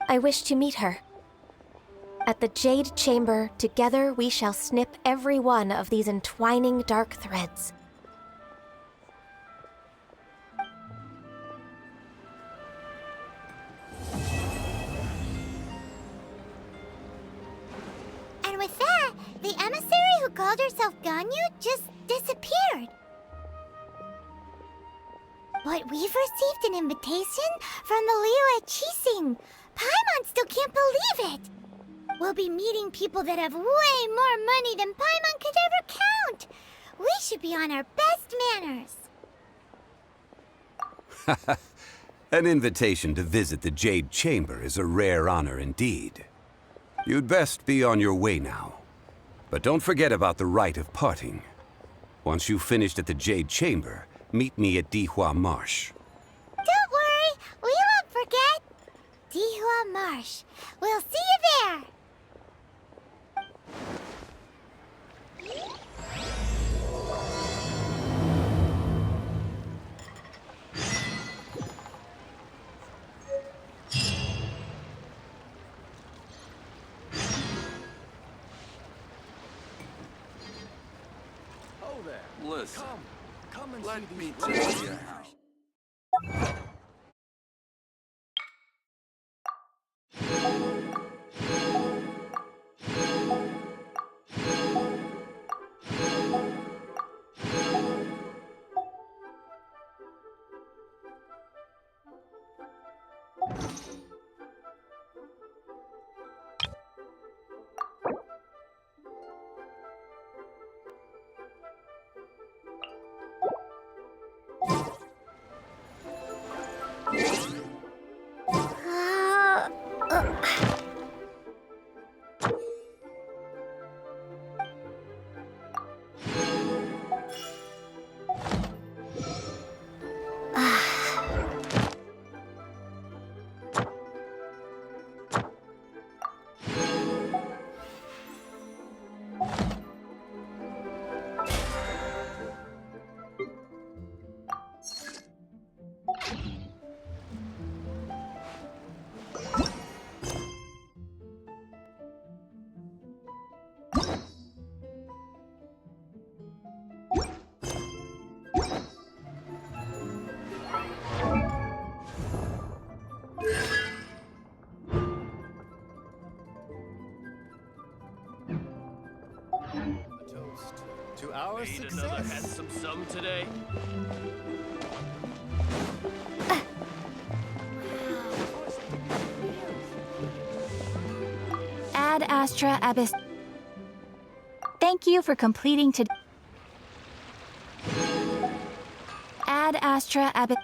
I wish to meet her. At the Jade Chamber, together we shall snip every one of these entwining dark threads. And with that, the emissary who called herself Ganyu just disappeared. But we've received an invitation from the Liyue Qixing. Paimon still can't believe it. We'll be meeting people that have way more money than Paimon could ever count. We should be on our best manners. An invitation to visit the Jade Chamber is a rare honor indeed. You'd best be on your way now. But don't forget about the rite of parting. Once you've finished at the Jade Chamber, meet me at Dihua Marsh. Don't worry, we won't forget. Dihua Marsh. We'll see you there. Oh there. Listen. Come and let me tell you how. To our Need success. another handsome sum today? Ad Astra Abyss. Thank you for completing to. Ad Astra Abyss.